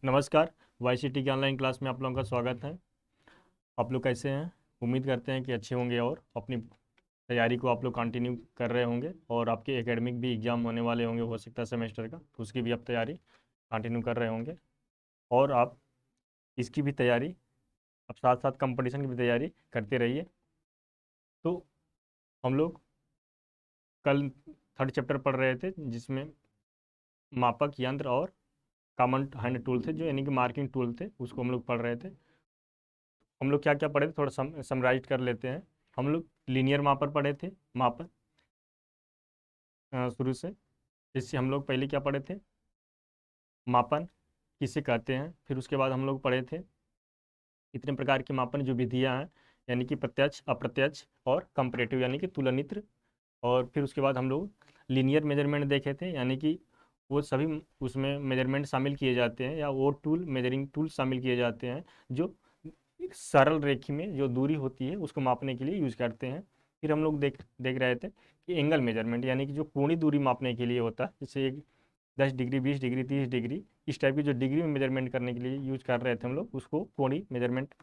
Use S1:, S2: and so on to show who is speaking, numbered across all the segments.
S1: नमस्कार। वाईसीटी की online class में आप लोगों का स्वागत है। आप लोग कैसे हैं? उम्मीद करते हैं कि अच्छे होंगे और अपनी तैयारी को आप लोग कंटिन्यू कर रहे होंगे और आपके एकेडमिक भी एग्ज़ाम होने वाले होंगे, हो सकता है सेमेस्टर का, तो उसकी भी आप तैयारी कंटिन्यू कर रहे होंगे। और आप इसकी भी तैयारी, अब साथ साथ कंपटीशन की भी तैयारी करते रहिए। तो हम लोग कल थर्ड चैप्टर पढ़ रहे थे जिसमें मापक यंत्र और कॉमन हैंड टूल थे, जो यानी कि मार्किंग टूल थे, उसको हम लोग पढ़ रहे थे। हम लोग क्या क्या पढ़े थे थोड़ा समराइज कर लेते हैं। हम लोग लीनियर मापर पढ़े थे। मापर शुरू से, इससे हम लोग पहले क्या पढ़े थे? मापन किसे कहते हैं। फिर उसके बाद हम लोग पढ़े थे इतने प्रकार के मापन जो विधियां हैं, यानी कि प्रत्यक्ष, अप्रत्यक्ष और कंपैरेटिव, यानी कि तुलनित्र। और फिर उसके बाद हम लोग लीनियर मेजरमेंट देखे थे, यानी कि वो सभी उसमें मेजरमेंट शामिल किए जाते हैं या वो टूल, मेजरिंग टूल शामिल किए जाते हैं जो एक सरल रेखी में जो दूरी होती है उसको मापने के लिए यूज करते हैं। फिर हम लोग देख देख रहे थे कि एंगल मेजरमेंट, यानी कि जो कोणीय दूरी मापने के लिए होता है, जैसे एक 10 डिग्री, 20 डिग्री, 30 डिग्री, इस टाइप की जो डिग्री में मेजरमेंट करने के लिए यूज कर रहे थे हम लोग, उसको कोणीय मेजरमेंट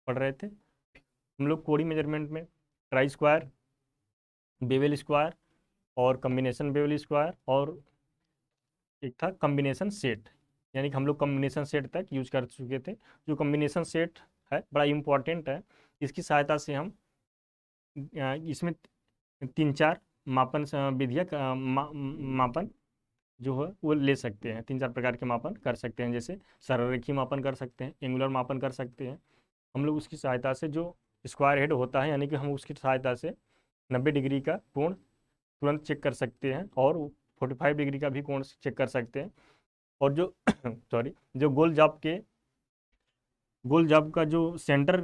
S1: पढ़ रहे थे। हम लोग कोणीय मेजरमेंट में ट्राई स्क्वायर, बेवेल स्क्वायर और कम्बिनेशन बेवेल स्क्वायर, और एक था कम्बिनेशन सेट, यानी कि हम लोग कम्बिनेशन सेट तक यूज कर चुके थे। जो कम्बिनेशन सेट है बड़ा इंपॉर्टेंट है। इसकी सहायता से हम इसमें तीन चार मापन विधियाँ मापन जो है वो ले सकते हैं। तीन चार प्रकार के मापन कर सकते हैं, जैसे सरलरेखीय मापन कर सकते हैं, एंगुलर मापन कर सकते हैं। हम लोग उसकी सहायता से जो स्क्वायर हेड होता है, यानी कि हम उसकी सहायता से 90 डिग्री का कोण तुरंत चेक कर सकते हैं और 45 डिग्री का भी कोण चेक कर सकते हैं। और जो सॉरी, जो गोल जॉब का जो सेंटर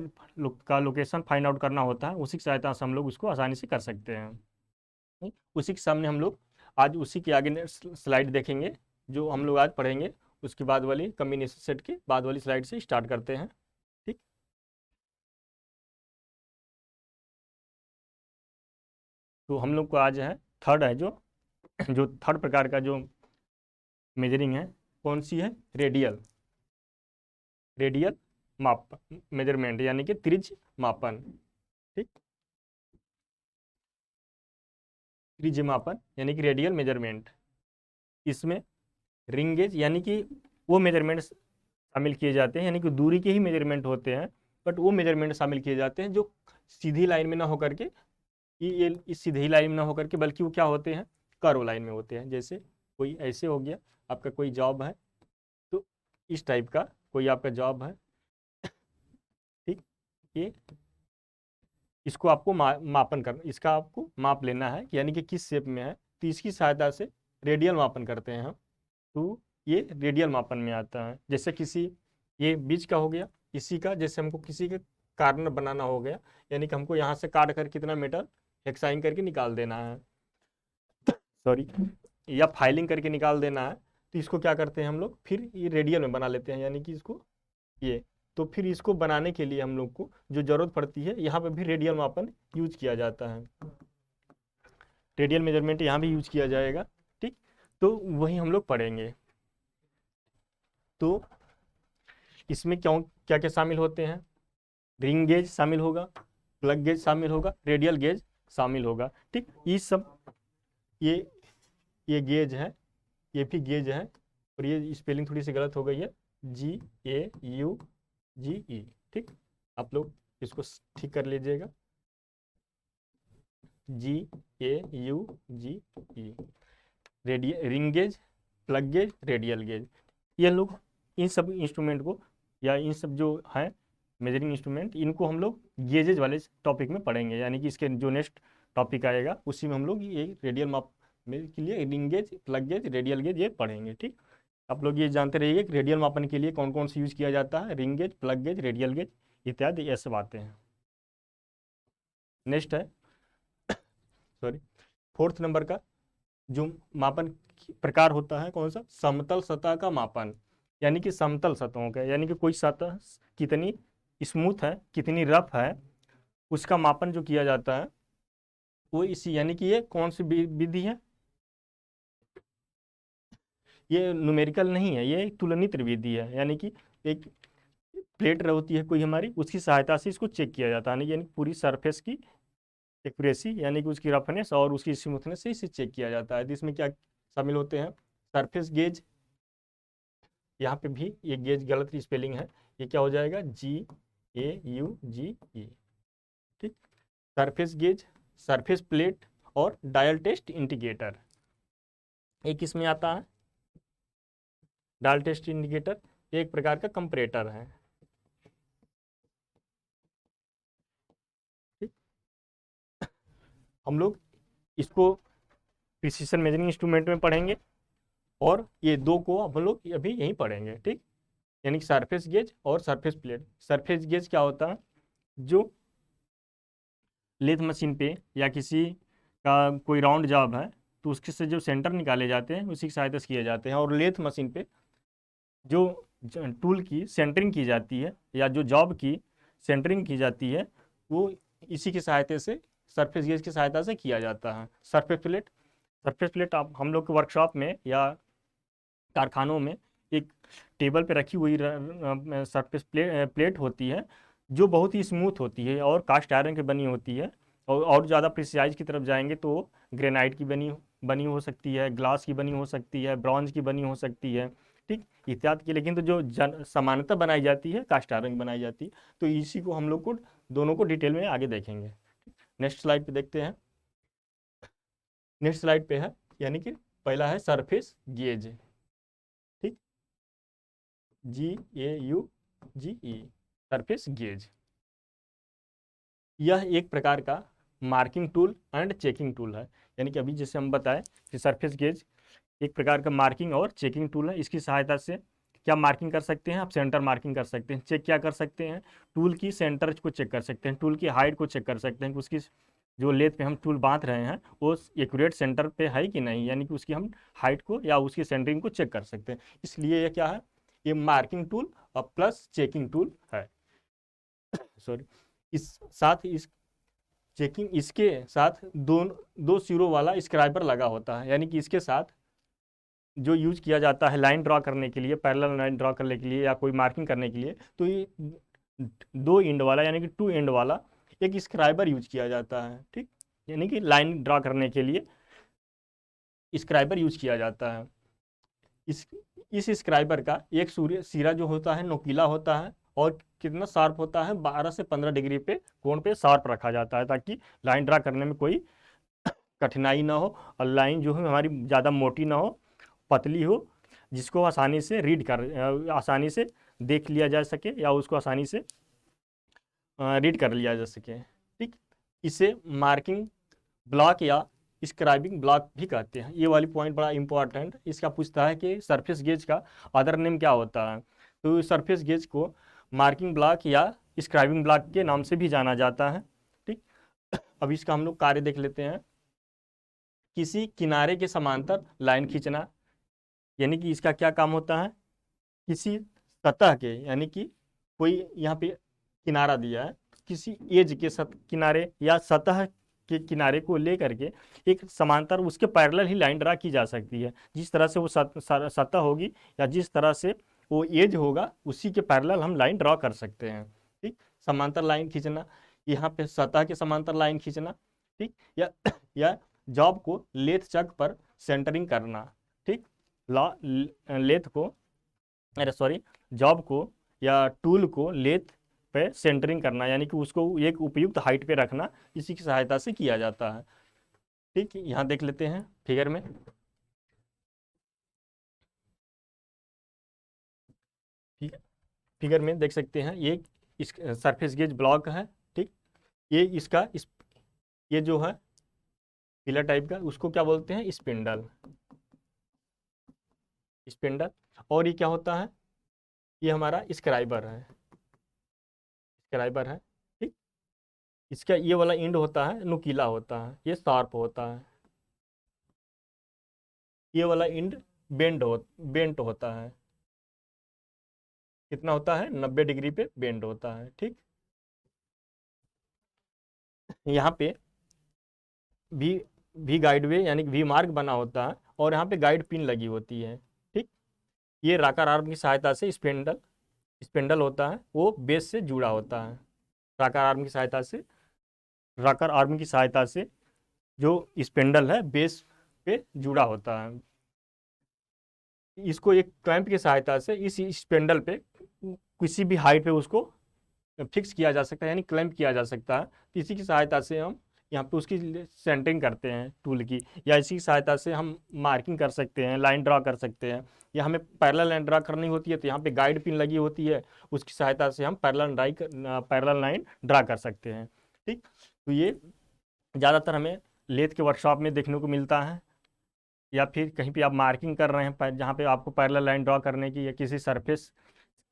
S1: का लोकेशन फाइंड आउट करना होता है, उसी की सहायता से हम लोग उसको आसानी से कर सकते हैं। नहीं? उसी के सामने हम लोग आज उसी के आगे स्लाइड देखेंगे जो हम लोग आज पढ़ेंगे। उसके बाद वाली कम्बिनेशन सेट के बाद वाली स्लाइड से स्टार्ट करते हैं। ठीक। तो हम लोग को आज है थर्ड है, जो जो थर्ड प्रकार का जो मेजरिंग है, कौन सी है? रेडियल। रेडियल माप मेजरमेंट, यानी कि त्रिज्य मापन। ठीक। त्रिज्य मापन यानी कि रेडियल मेजरमेंट। इसमें रिंग गेज, यानी कि वो मेजरमेंट शामिल किए जाते हैं, यानी कि दूरी के ही मेजरमेंट होते हैं, बट वो मेजरमेंट शामिल किए जाते हैं जो सीधी लाइन में ना होकर के, ये इस सीधी लाइन में ना होकर के, बल्कि वो क्या होते हैं? कर्व लाइन में होते हैं। जैसे कोई ऐसे हो गया, आपका कोई जॉब है, तो इस टाइप का कोई आपका जॉब है। ठीक। ये इसको आपको मापन करना, इसका आपको माप लेना है, यानी कि किस शेप में है, तो इसकी सहायता से रेडियल मापन करते हैं हम। तो ये रेडियल मापन में आता है। जैसे किसी, ये बीच का हो गया, इसी का जैसे हमको किसी के कार्नर बनाना हो गया, यानी कि हमको यहाँ से काट कर कितना मीटर हेक्साइन करके निकाल देना है, सॉरी, या फाइलिंग करके निकाल देना है, तो इसको क्या करते हैं हम लोग? फिर ये रेडियल में बना लेते हैं, यानी कि इसको ये, तो फिर इसको बनाने के लिए हम लोग को जो जरूरत पड़ती है, यहाँ पे भी रेडियल मापन यूज किया जाता है। रेडियल मेजरमेंट यहाँ भी यूज किया जाएगा। ठीक। तो वही हम लोग पढ़ेंगे। तो इसमें क्यों क्या क्या शामिल होते हैं? रिंग गेज शामिल होगा, प्लग गेज शामिल होगा, रेडियल गेज शामिल होगा। ठीक। ये सब, ये ये गेज है, ये भी गेज है, और ये स्पेलिंग थोड़ी सी गलत हो गई है, GAUGE। ठीक। आप लोग इसको ठीक कर लीजिएगा, GAUGE। Radial ring gauge, plug gauge, radial gauge, ये लोग इन सब इंस्ट्रूमेंट को, या इन सब जो है मेजरिंग इंस्ट्रूमेंट, इनको हम लोग गेजेज वाले टॉपिक में पढ़ेंगे, यानी कि इसके जो नेक्स्ट टॉपिक आएगा उसी में हम लोग ये रेडियल माप में के लिए ring gauge, plug gauge, radial gauge ये पढ़ेंगे। ठीक। आप लोग ये जानते रहिए कि रेडियल मापन के लिए कौन कौन से यूज किया जाता है, ring gauge, plug gauge, radial gauge इत्यादि, ये सब आते हैं। नेक्स्ट है, सॉरी, फोर्थ नंबर का जो मापन प्रकार होता है, कौन सा? समतल सतह का मापन, यानी कि समतल सतहों का, यानी कि कोई सतह कितनी स्मूथ है, कितनी रफ है, उसका मापन जो किया जाता है वो इसी, यानी कि ये कौन सी विधि है? ये न्यूमेरिकल नहीं है, ये एक तुलनित्र विधि है, यानी कि एक प्लेट होती है कोई हमारी, उसकी सहायता से इसको चेक किया जाता है, यानी पूरी सरफेस की एक्यूरेसी यानी कि उसकी रफनेस और उसकी स्मूथनेस से इसे चेक किया जाता है। तो इसमें क्या शामिल होते हैं, सरफेस गेज, यहाँ पे भी ये गेज गलत स्पेलिंग है, ये क्या हो जाएगा GAUGE, ठीक। सरफेस गेज, सरफेस प्लेट और डायल टेस्ट इंडिकेटर, एक इसमें आता है। डायल टेस्ट इंडिकेटर एक प्रकार का कंपैरेटर है, ठीक। हम लोग इसको प्रिसीशन मेजरिंग इंस्ट्रूमेंट में पढ़ेंगे, और ये दो को हम लोग अभी यहीं पढ़ेंगे, ठीक। यानी कि सरफेस गेज और सरफेस प्लेट। सरफेस गेज क्या होता है, जो लेथ मशीन पे या किसी का कोई राउंड जॉब है तो उसके से जो सेंटर निकाले जाते हैं उसी की सहायता से किए जाते हैं, और लेथ मशीन पे जो टूल की सेंटरिंग की जाती है या जो जॉब की सेंटरिंग की जाती है वो इसी की सहायता से, सरफेस गेज की सहायता से किया जाता है। सरफेस प्लेट आप हम लोग के वर्कशॉप में या कारखानों में एक टेबल पे रखी हुई सरफेस प्लेट होती है, जो बहुत ही स्मूथ होती है और कास्ट आयरन की बनी होती है, और ज़्यादा प्रिसाइज की तरफ जाएंगे तो ग्रेनाइट की बनी बनी हो सकती है, ग्लास की बनी हो सकती है, ब्रॉन्ज की बनी हो सकती है, ठीक, इत्यादि की। लेकिन तो जो सामान्यतः बनाई जाती है कास्ट आयरन की बनाई जाती है। तो इसी को हम लोग को दोनों को डिटेल में आगे देखेंगे। नेक्स्ट स्लाइड पे देखते हैं। नेक्स्ट स्लाइड पे है, यानी कि पहला है सरफेस गेज, ठीक, GAUGE, सरफेस गेज। यह एक प्रकार का marking tool and checking tool है, यानी कि अभी जैसे हम बताएं कि सरफेस गेज एक प्रकार का मार्किंग और चेकिंग टूल है। इसकी सहायता से क्या मार्किंग कर सकते हैं, आप सेंटर मार्किंग कर सकते हैं। चेक क्या कर सकते हैं, टूल की सेंटर को चेक कर सकते हैं, टूल की हाइट को चेक कर सकते हैं कि उसकी जो लेथ पे हम टूल बांध रहे हैं वो एक्यूरेट सेंटर पे है कि नहीं, यानी कि उसकी हम हाइट को या उसकी सेंटरिंग को चेक कर सकते हैं। इसलिए ये क्या है, ये मार्किंग टूल और प्लस चेकिंग टूल है। सॉरी, इस साथ इस चेकिंग इसके साथ दो सिरों वाला स्क्राइबर लगा होता है, यानी कि इसके साथ जो यूज किया जाता है लाइन ड्रॉ करने के लिए, पैरेलल लाइन ड्रॉ करने के लिए या कोई मार्किंग करने के लिए, तो ये दो एंड वाला यानी कि टू एंड वाला एक स्क्राइबर यूज किया जाता है, ठीक। यानी कि लाइन ड्रॉ करने के लिए स्क्राइबर यूज किया जाता है। इस इस स्क्राइबर का एक सूर्य सिरा जो होता है नोकीला होता है, और कितना शार्प होता है, 12 से 15 डिग्री पे कोण पे शार्प रखा जाता है, ताकि लाइन ड्रा करने में कोई कठिनाई ना हो, और लाइन जो है हमारी ज़्यादा मोटी ना हो, पतली हो, जिसको आसानी से आसानी से देख लिया जा सके या उसको आसानी से रीड कर लिया जा सके, ठीक। इसे मार्किंग ब्लॉक या स्क्राइबिंग ब्लॉक भी कहते हैं। ये वाली पॉइंट बड़ा इंपॉर्टेंट, इसका पूछता है कि सरफेस गेज का अदर नेम क्या होता है। तो सरफेस गेज को मार्किंग ब्लॉक या स्क्राइबिंग ब्लॉक के नाम से भी जाना जाता है, ठीक। अब इसका हम लोग कार्य देख लेते हैं। किसी किनारे के समांतर लाइन खींचना, यानी कि इसका क्या काम होता है, किसी सतह के, यानी कि कोई यहाँ पे किनारा दिया है, किसी एज के किनारे या सतह के किनारे को लेकर के एक समांतर उसके पैरेलल ही लाइन ड्रा की जा सकती है। जिस तरह से वो सतह होगी या जिस तरह से वो एज होगा उसी के पैरेलल हम लाइन ड्रा कर सकते हैं, ठीक। समांतर लाइन खींचना, यहाँ पे सतह के समांतर लाइन खींचना, ठीक, या जॉब को लेथ चक पर सेंटरिंग करना, ठीक। लेथ को, अरे सॉरी, जॉब को या टूल को लेथ पे सेंटरिंग करना, यानी कि उसको एक उपयुक्त हाइट पे रखना, इसी की सहायता से किया जाता है, ठीक। यहाँ देख लेते हैं फिगर में, ठीक है। फिगर में देख सकते हैं ये इस सरफेस गेज ब्लॉक है, ठीक। ये इसका ये जो है पिलर टाइप का, उसको क्या बोलते हैं, स्पिंडल, स्पिंडल। और ये क्या होता है, ये हमारा स्क्राइबर है, स्क्राइबर है, ठीक। इसका ये वाला एंड होता है नुकीला होता है, ये शार्प होता है, ये वाला एंड बेंट होता है, कितना होता है, 90 डिग्री पे बेंड होता है, ठीक। यहाँ पे भी गाइड वे यानी वी मार्क बना होता है, और यहाँ पे गाइड पिन लगी होती है, ठीक। ये राकर आर्म की सहायता से स्पेंडल स्पेंडल होता है वो बेस से जुड़ा होता है। राकर आर्म की सहायता से राकर आर्म की सहायता से जो स्पेंडल है बेस पे जुड़ा होता है। इसको एक क्लैंप की सहायता से इस स्पेंडल पे किसी भी हाइट पे उसको फिक्स किया जा सकता है, यानी क्लैंप किया जा सकता है। तो इसी की सहायता से हम यहाँ पे उसकी सेंटरिंग करते हैं टूल की, या इसी की सहायता से हम मार्किंग कर सकते हैं, लाइन ड्रा कर सकते हैं, या हमें पैरेलल लाइन ड्रा करनी होती है तो यहाँ पे गाइड पिन लगी होती है, उसकी सहायता से हम पैरेलल लाइन ड्रा कर सकते हैं। ठीक, तो ये ज़्यादातर हमें लेथ के वर्कशॉप में देखने को मिलता है, या फिर कहीं पे आप मार्किंग कर रहे हैं जहाँ पे आपको पैरेलल लाइन ड्रा करने की, या किसी सरफेस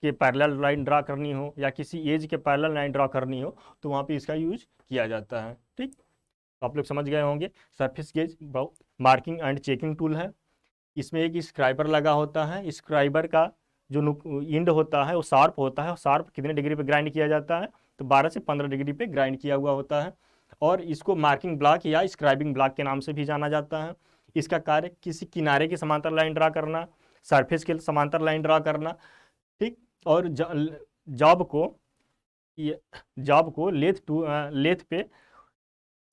S1: के पैरेलल लाइन ड्रा करनी हो, या किसी एज के पैरेलल लाइन ड्रा करनी हो, तो वहाँ पे इसका यूज किया जाता है। ठीक, तो आप लोग समझ गए होंगे। Surface gauge marking and checking tool है। इसमें एक स्क्राइबर लगा होता है। स्क्राइबर का जो इंड होता है वो शार्प होता है, और शार्प कितने डिग्री पे ग्राइंड किया जाता है, तो 12 से 15 डिग्री पे ग्राइंड किया हुआ होता है। और इसको मार्किंग ब्लॉक या स्क्राइबिंग ब्लॉक के नाम से भी जाना जाता है। इसका कार्य किसी किनारे की समांतर लाइन ड्रा करना, सरफेस के समांतर लाइन ड्रा करना। ठीक, और जॉब को लेथ पे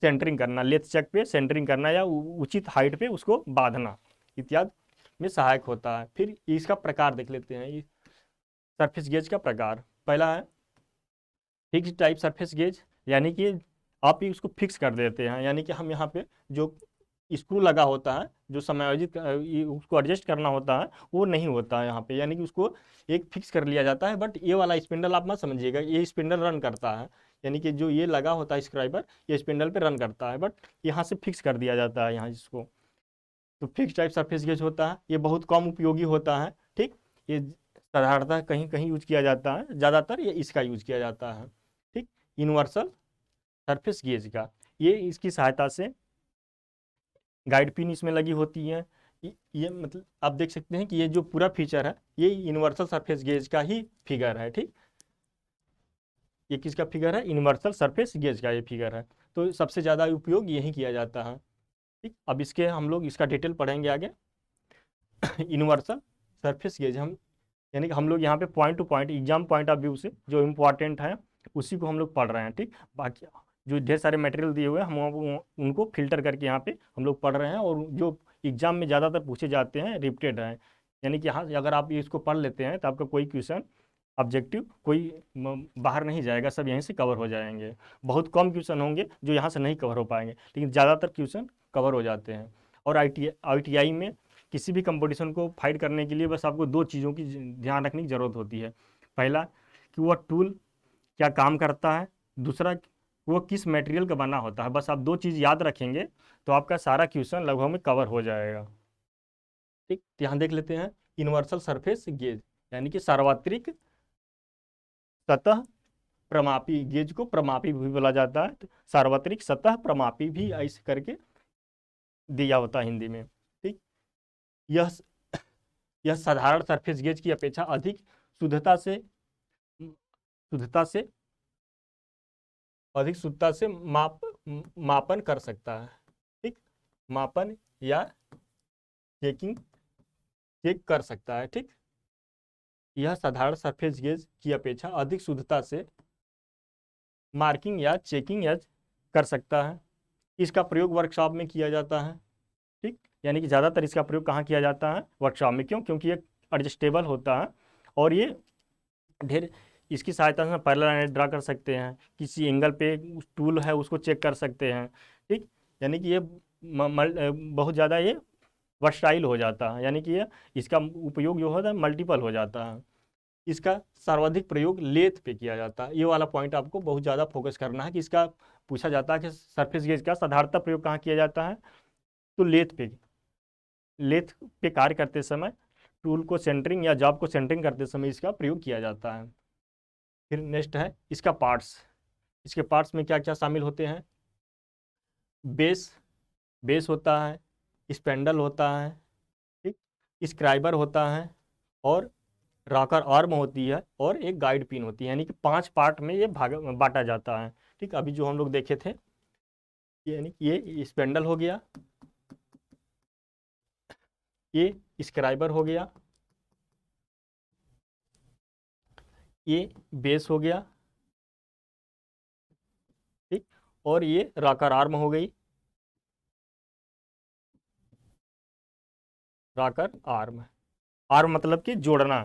S1: सेंटरिंग करना, लेथ चक पे सेंटरिंग करना, या उचित हाइट पे उसको बांधना इत्यादि में सहायक होता है। फिर इसका प्रकार देख लेते हैं। सरफेस गेज का प्रकार पहला है फिक्स टाइप सरफेस गेज, यानी कि आप ही उसको फिक्स कर देते हैं, यानी कि हम यहाँ पे जो स्क्रू लगा होता है, जो समायोजित उसको एडजस्ट करना होता है, वो नहीं होता है यहाँ पे, यानी कि उसको एक फिक्स कर लिया जाता है। बट ये वाला स्पिंडल आप मत समझिएगा, ये स्पिंडल रन करता है, यानी कि जो ये लगा होता है स्क्राइबर, ये स्पिंडल पे रन करता है, बट यहाँ से फिक्स कर दिया जाता है यहाँ इसको। तो फिक्स टाइप सरफेस गेज होता है, ये बहुत कम उपयोगी होता है। ठीक, ये साधारणतः कहीं कहीं यूज किया जाता है, ज़्यादातर ये इसका यूज किया जाता है। ठीक, यूनिवर्सल सरफेस गेज का, ये इसकी सहायता से गाइड पिन इसमें लगी होती है। ये मतलब आप देख सकते हैं कि ये जो पूरा फीचर है ये यूनिवर्सल सरफेस गेज का ही फिगर है। ठीक, ये किसका फिगर है? यूनिवर्सल सरफेस गेज का ये फिगर है। तो सबसे ज़्यादा उपयोग यही किया जाता है। ठीक, अब इसके हम लोग इसका डिटेल पढ़ेंगे आगे। यूनिवर्सल सरफेस गेज हम, यानी कि हम लोग यहाँ पे point two point exam point of view से जो इम्पोर्टेंट है उसी को हम लोग पढ़ रहे हैं। ठीक, बाकी जो ढेर सारे मटेरियल दिए हुए हैं हम उनको फिल्टर करके यहाँ पे हम लोग पढ़ रहे हैं, और जो एग्जाम में ज़्यादातर पूछे जाते हैं रिपीटेड हैं, यानी कि हाँ अगर आप इसको पढ़ लेते हैं तो आपका कोई क्वेश्चन ऑब्जेक्टिव कोई बाहर नहीं जाएगा, सब यहीं से कवर हो जाएंगे। बहुत कम क्वेश्चन होंगे जो यहाँ से नहीं कवर हो पाएंगे, लेकिन ज़्यादातर क्वेश्चन कवर हो जाते हैं। और ITI में किसी भी कंपटीशन को फाइट करने के लिए बस आपको दो चीज़ों की ध्यान रखने की ज़रूरत होती है। पहला कि वह टूल क्या काम करता है, दूसरा वो किस मटेरियल का बना होता है। बस आप दो चीज़ याद रखेंगे तो आपका सारा क्वेश्चन लगभग में कवर हो जाएगा। ठीक, यहाँ देख लेते हैं यूनिवर्सल सरफेस गेज, यानी कि सार्वत्रिक सतह प्रमापी गेज को प्रमापी भी बोला जाता है, तो सार्वत्रिक सतह प्रमापी भी ऐसे करके दिया होता है हिंदी में। ठीक, यह यह साधारण सरफेस गेज की अपेक्षा अधिक शुद्धता से शुद्धता से अधिक शुद्धता से मापन कर सकता है। ठीक, मापन या चेक कर सकता है। ठीक, यह साधारण सरफेस गेज की अपेक्षा अधिक शुद्धता से मार्किंग या चेकिंग या कर सकता है। इसका प्रयोग वर्कशॉप में किया जाता है। ठीक, यानी कि ज़्यादातर इसका प्रयोग कहाँ किया जाता है? वर्कशॉप में। क्यों? क्योंकि ये एडजस्टेबल होता है, और ये ढेर इसकी सहायता से पैरेलल लाइन ड्रा कर सकते हैं, किसी एंगल पे टूल है उसको चेक कर सकते हैं। ठीक, यानी कि ये बहुत ज़्यादा ये वर्सटाइल हो जाता है, यानी कि ये इसका उपयोग जो होता है मल्टीपल हो जाता है। इसका सर्वाधिक प्रयोग लेथ पे किया जाता है। ये वाला पॉइंट आपको बहुत ज़्यादा फोकस करना है कि इसका पूछा जाता है कि सरफेस गेज का साधारणतः प्रयोग कहाँ किया जाता है, तो लेथ पे कार्य करते समय टूल को सेंटरिंग या जॉब को सेंटरिंग करते समय इसका प्रयोग किया जाता है। फिर नेक्स्ट है इसका पार्ट्स। इसके पार्ट्स में क्या क्या शामिल होते हैं? बेस बेस होता है, स्पेंडल होता है, ठीक, स्क्राइबर होता है, और रॉकर आर्म होती है, और एक गाइड पिन होती है, यानी कि 5 पार्ट में ये भाग बांटा जाता है। ठीक, अभी जो हम लोग देखे थे, यानी कि ये स्पेंडल हो गया, ये स्क्राइबर हो गया, ये बेस हो गया, ठीक, और ये राकर आर्म हो गई, राकर आर्म। आर्म मतलब कि जोड़ना,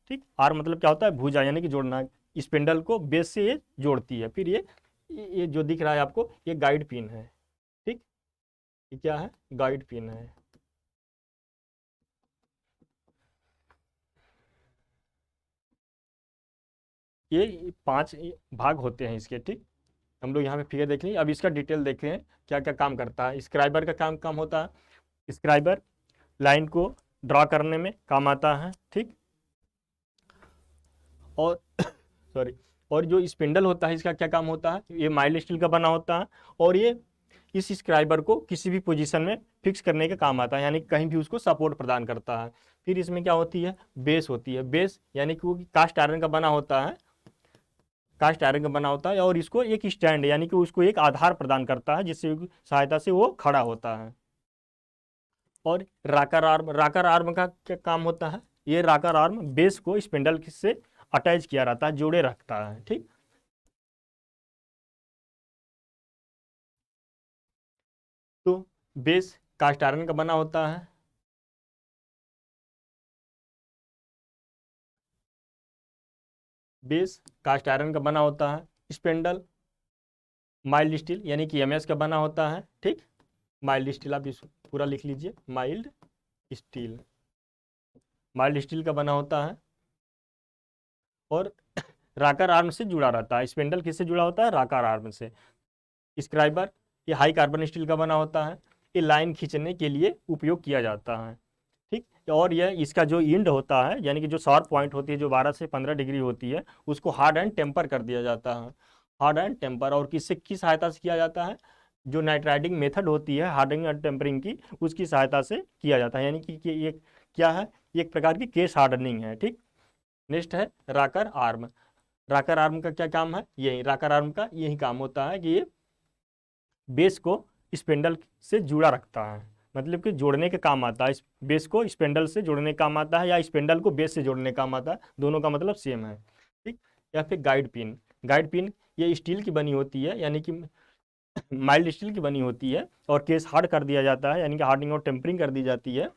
S1: ठीक, आर्म मतलब क्या होता है, भुजा यानी कि जोड़ना। स्पिंडल को बेस से ये जोड़ती है। फिर ये जो दिख रहा है आपको, ये गाइड पिन है, ठीक, ये क्या है, गाइड पिन है। ये 5 भाग होते हैं इसके, ठीक। हम लोग यहाँ पे फिगर देख लें, अब इसका डिटेल देख हैं क्या क्या काम करता है। स्क्राइबर का काम काम होता है, स्क्राइबर लाइन को ड्रा करने में काम आता है, ठीक। और सॉरी, और जो स्पिंडल होता है इसका क्या काम होता है, ये माइल्ड स्टील का बना होता है, और ये इस स्क्राइबर को किसी भी पोजीशन में फिक्स करने का काम आता है, यानी कहीं भी उसको सपोर्ट प्रदान करता है। फिर इसमें क्या होती है, बेस होती है। बेस यानी कि वो कास्ट आयरन का बना होता है, कास्ट आयरन का बना होता है, और इसको एक स्टैंड यानी कि उसको एक आधार प्रदान करता है, जिससे सहायता से वो खड़ा होता है। और राकर आर्म का क्या काम होता है, ये राकर आर्म बेस को स्पिंडल से अटैच किया रहता है, जोड़े रखता है, ठीक। तो बेस कास्ट आयरन का बना होता है, बेस कास्ट आयरन का बना होता है। स्पिंडल माइल्ड स्टील यानी कि एमएस का बना होता है, ठीक। माइल्ड स्टील आप इस पूरा लिख लीजिए, माइल्ड स्टील, माइल्ड स्टील का बना होता है। और राकर आर्म से जुड़ा रहता है। स्पिंडल किससे जुड़ा होता है, राकर आर्म से। स्क्राइबर ये हाई कार्बन स्टील का बना होता है, ये लाइन खींचने के लिए उपयोग किया जाता है, ठीक। और यह इसका जो इंड होता है यानी कि जो शार्प पॉइंट होती है, जो 12 से 15 डिग्री होती है, उसको हार्ड एंड टेम्पर कर दिया जाता है। हार्ड एंड टेम्पर, और किससे की सहायता से किया जाता है, जो नाइट्राइडिंग मेथड होती है हार्डनिंग एंड टेम्परिंग की, उसकी सहायता से किया जाता है। यानी कि ये क्या है, एक प्रकार की केस हार्डनिंग है, ठीक। नेक्स्ट है राकर आर्म। राकर आर्म का क्या काम है, यही राकर आर्म का यही काम होता है कि ये बेस को स्पिंडल से जुड़ा रखता है, मतलब कि जोड़ने के काम आता है। इस बेस को स्पिंडल से जोड़ने का काम आता है, या स्पिंडल को बेस से जोड़ने का काम आता है, दोनों का मतलब सेम है, ठीक। या फिर गाइड पिन। गाइड पिन ये स्टील की बनी होती है, यानी कि माइल्ड स्टील की बनी होती है, और केस हार्ड कर दिया जाता है, यानी कि हार्डनिंग और टेम्परिंग कर दी जाती है।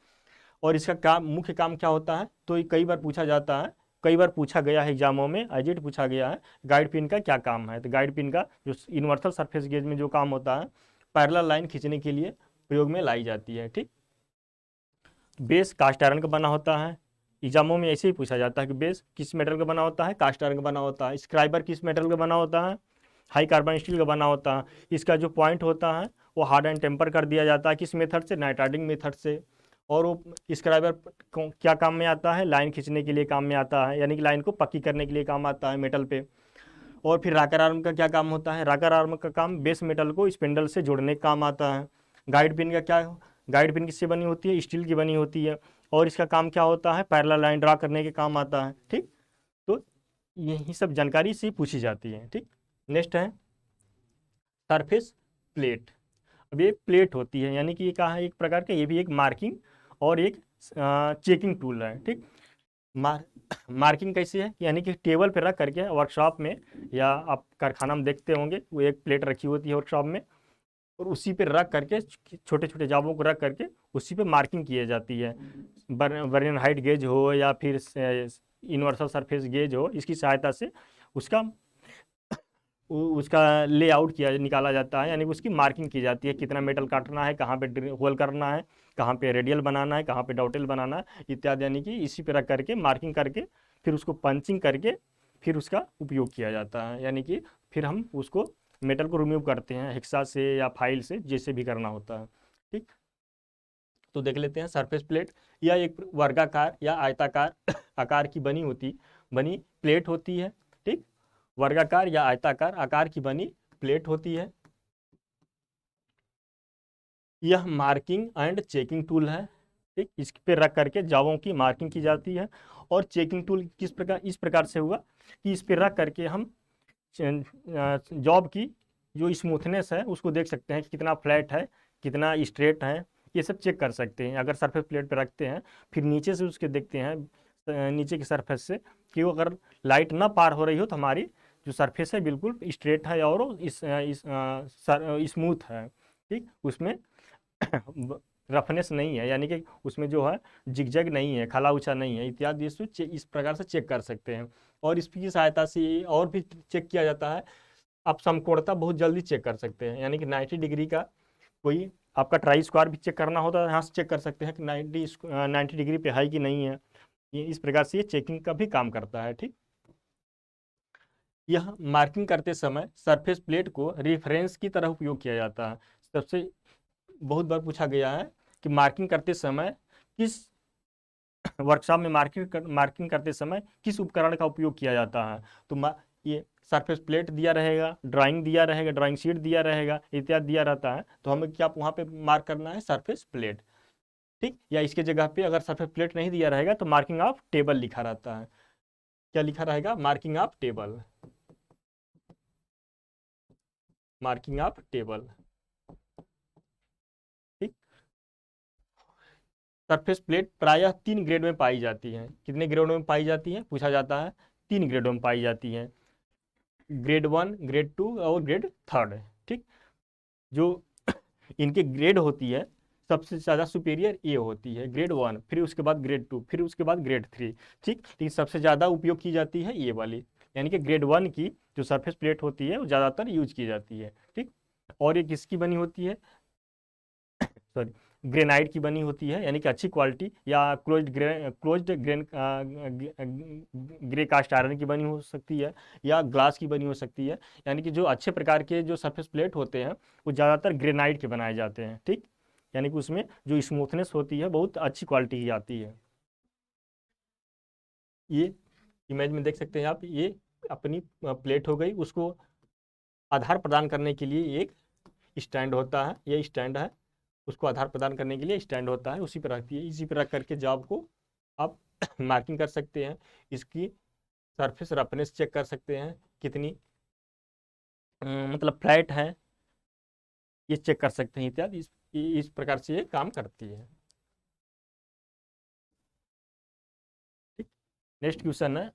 S1: और इसका काम, मुख्य काम क्या होता है, तो ये कई बार पूछा जाता है, कई बार पूछा गया है एग्जामों में, एजिट पूछा गया है, गाइड पिन का क्या काम है। तो गाइड पिन का जो यूनिवर्सल सरफेस गेज में जो काम होता है, पैरेलल लाइन खींचने के लिए प्रयोग में लाई जाती है, ठीक। बेस कास्ट आयरन का बना होता है। एग्जामों में ऐसे ही पूछा जाता है कि बेस किस मेटल का बना होता है, कास्ट आयरन का बना होता है। स्क्राइबर किस मेटल का बना होता है, हाई कार्बन स्टील का बना होता है। इसका जो पॉइंट होता है वो हार्ड एंड टेम्पर कर दिया जाता है, किस मेथड से, नाइट्राइडिंग मेथड से। और वो स्क्राइबर क्या काम में आता है, लाइन खींचने के लिए काम में आता है, यानी कि लाइन को पक्की करने के लिए काम आता है मेटल पे। और फिर राकर आर्म का क्या काम होता है, राकर आर्म का काम बेस मेटल को स्पिंडल से जोड़ने का काम आता है। गाइड पिन का क्या, गाइड पिन किससे बनी होती है, स्टील की बनी होती है, और इसका काम क्या होता है, पैरेलल लाइन ड्रा करने के काम आता है, ठीक। तो यही सब जानकारी से पूछी जाती है, ठीक। नेक्स्ट है सरफेस प्लेट। अब ये प्लेट होती है, यानी कि ये क्या है, एक प्रकार का ये भी एक मार्किंग और एक चेकिंग टूल है, ठीक। मार मार्किंग कैसी है, यानी कि टेबल पे रख करके वर्कशॉप में या आप कारखाना में देखते होंगे, वो एक प्लेट रखी होती है वर्कशॉप में, और उसी पे रख करके छोटे छोटे जाबों को रख करके उसी पे मार्किंग की जाती है। वर्नियर हाइट गेज हो या फिर यूनिवर्सल सरफेस गेज हो, इसकी सहायता से उसका उसका लेआउट किया निकाला जाता है, यानी कि उसकी मार्किंग की जाती है, कितना मेटल काटना है, कहाँ पे होल करना है, कहाँ पे रेडियल बनाना है, कहाँ पे डॉटेल बनाना है इत्यादि, यानी कि इसी तरह करके मार्किंग करके फिर उसको पंचिंग करके फिर उसका उपयोग किया जाता है। यानी कि फिर हम उसको मेटल को रिमूव करते हैं हेक्सा से या फाइल से, जैसे भी करना होता है, ठीक। तो देख लेते हैं सरफेस प्लेट। यह एक वर्गाकार या आयताकार आकार की बनी प्लेट होती है, ठीक। वर्गाकार या आयताकार आकार की बनी प्लेट होती है। यह मार्किंग एंड चेकिंग टूल है, ठीक। इस पे रख करके जॉबों की मार्किंग की जाती है। और चेकिंग टूल किस प्रकार, इस प्रकार से हुआ कि इस पे रख करके हम जॉब की जो स्मूथनेस है उसको देख सकते हैं कि कितना फ्लैट है, कितना स्ट्रेट है, ये सब चेक कर सकते हैं अगर सरफेस प्लेट पे रखते हैं। फिर नीचे से उसके देखते हैं नीचे की सरफेस से, कि वो अगर लाइट ना पार हो रही हो तो हमारी जो सरफेस है बिल्कुल स्ट्रेट है और स्मूथ है, ठीक, उसमें रफनेस नहीं है, यानी कि उसमें जो है जिगजैग नहीं है, खला ऊंचा नहीं है इत्यादि, इस प्रकार से चेक कर सकते हैं। और इसकी सहायता से और भी चेक किया जाता है। आप समकोणता बहुत जल्दी चेक कर सकते हैं, यानी कि 90 डिग्री का कोई आपका ट्राई स्क्वायर भी चेक करना होता है, यहाँ से चेक कर सकते हैं कि 90 डिग्री पे है कि नहीं है। ये इस प्रकार से ये चेकिंग का भी काम करता है, ठीक। यह मार्किंग करते समय सरफेस प्लेट को रेफरेंस की तरह उपयोग किया जाता है। सबसे बहुत बार पूछा गया है कि मार्किंग करते समय किस वर्कशॉप में मार्किंग करते समय किस उपकरण का उपयोग किया जाता है। तो ये सरफेस प्लेट दिया रहेगा, ड्राइंग दिया रहेगा, ड्राइंग शीट दिया रहेगा, इत्यादि दिया रहता है, तो हमें क्या वहाँ पे मार्क करना है सरफेस प्लेट, ठीक। या इसके जगह पे अगर सरफेस प्लेट नहीं दिया रहेगा तो मार्किंग ऑफ टेबल लिखा रहता है। क्या लिखा रहेगा? Marking of table, marking of table, ठीक। सरफेस प्लेट प्रायः 3 ग्रेड में पाई जाती है। कितने ग्रेडों में पाई जाती है पूछा जाता है? 3 ग्रेडों में पाई जाती है, ग्रेड 1, ग्रेड 2 और ग्रेड 3, ठीक। जो इनके ग्रेड होती है सबसे ज़्यादा सुपेरियर ए होती है, ग्रेड 1, फिर उसके बाद ग्रेड 2, फिर उसके बाद ग्रेड 3, ठीक। लेकिन सबसे ज़्यादा उपयोग की जाती है ये वाली, यानी कि ग्रेड 1 की जो सरफेस प्लेट होती है वो ज़्यादातर यूज की जाती है, ठीक। और ये किसकी बनी होती है? सॉरी, ग्रेनाइट की बनी होती है, यानी कि अच्छी क्वालिटी, या closed grain grey cast iron की बनी हो सकती है, या ग्लास की बनी हो सकती है। यानी कि जो अच्छे प्रकार के जो सरफेस प्लेट होते हैं वो ज़्यादातर ग्रेनाइट के बनाए जाते हैं, ठीक। यानी कि उसमें जो स्मूथनेस होती है बहुत अच्छी क्वालिटी की आती है। ये इमेज में देख सकते हैं आप, ये अपनी प्लेट हो गई, उसको आधार प्रदान करने के लिए एक स्टैंड होता है, ये स्टैंड है, उसको आधार प्रदान करने के लिए स्टैंड होता है, उसी पर रखती है। इसी पर रख करके जॉब को आप मार्किंग कर सकते हैं, इसकी सरफेस रफनेस चेक कर सकते हैं कितनी मतलब फ्लैट है, ये चेक कर सकते हैं इत्यादि। इस प्रकार से ये काम करती है, ठीक। नेक्स्ट क्वेश्चन है,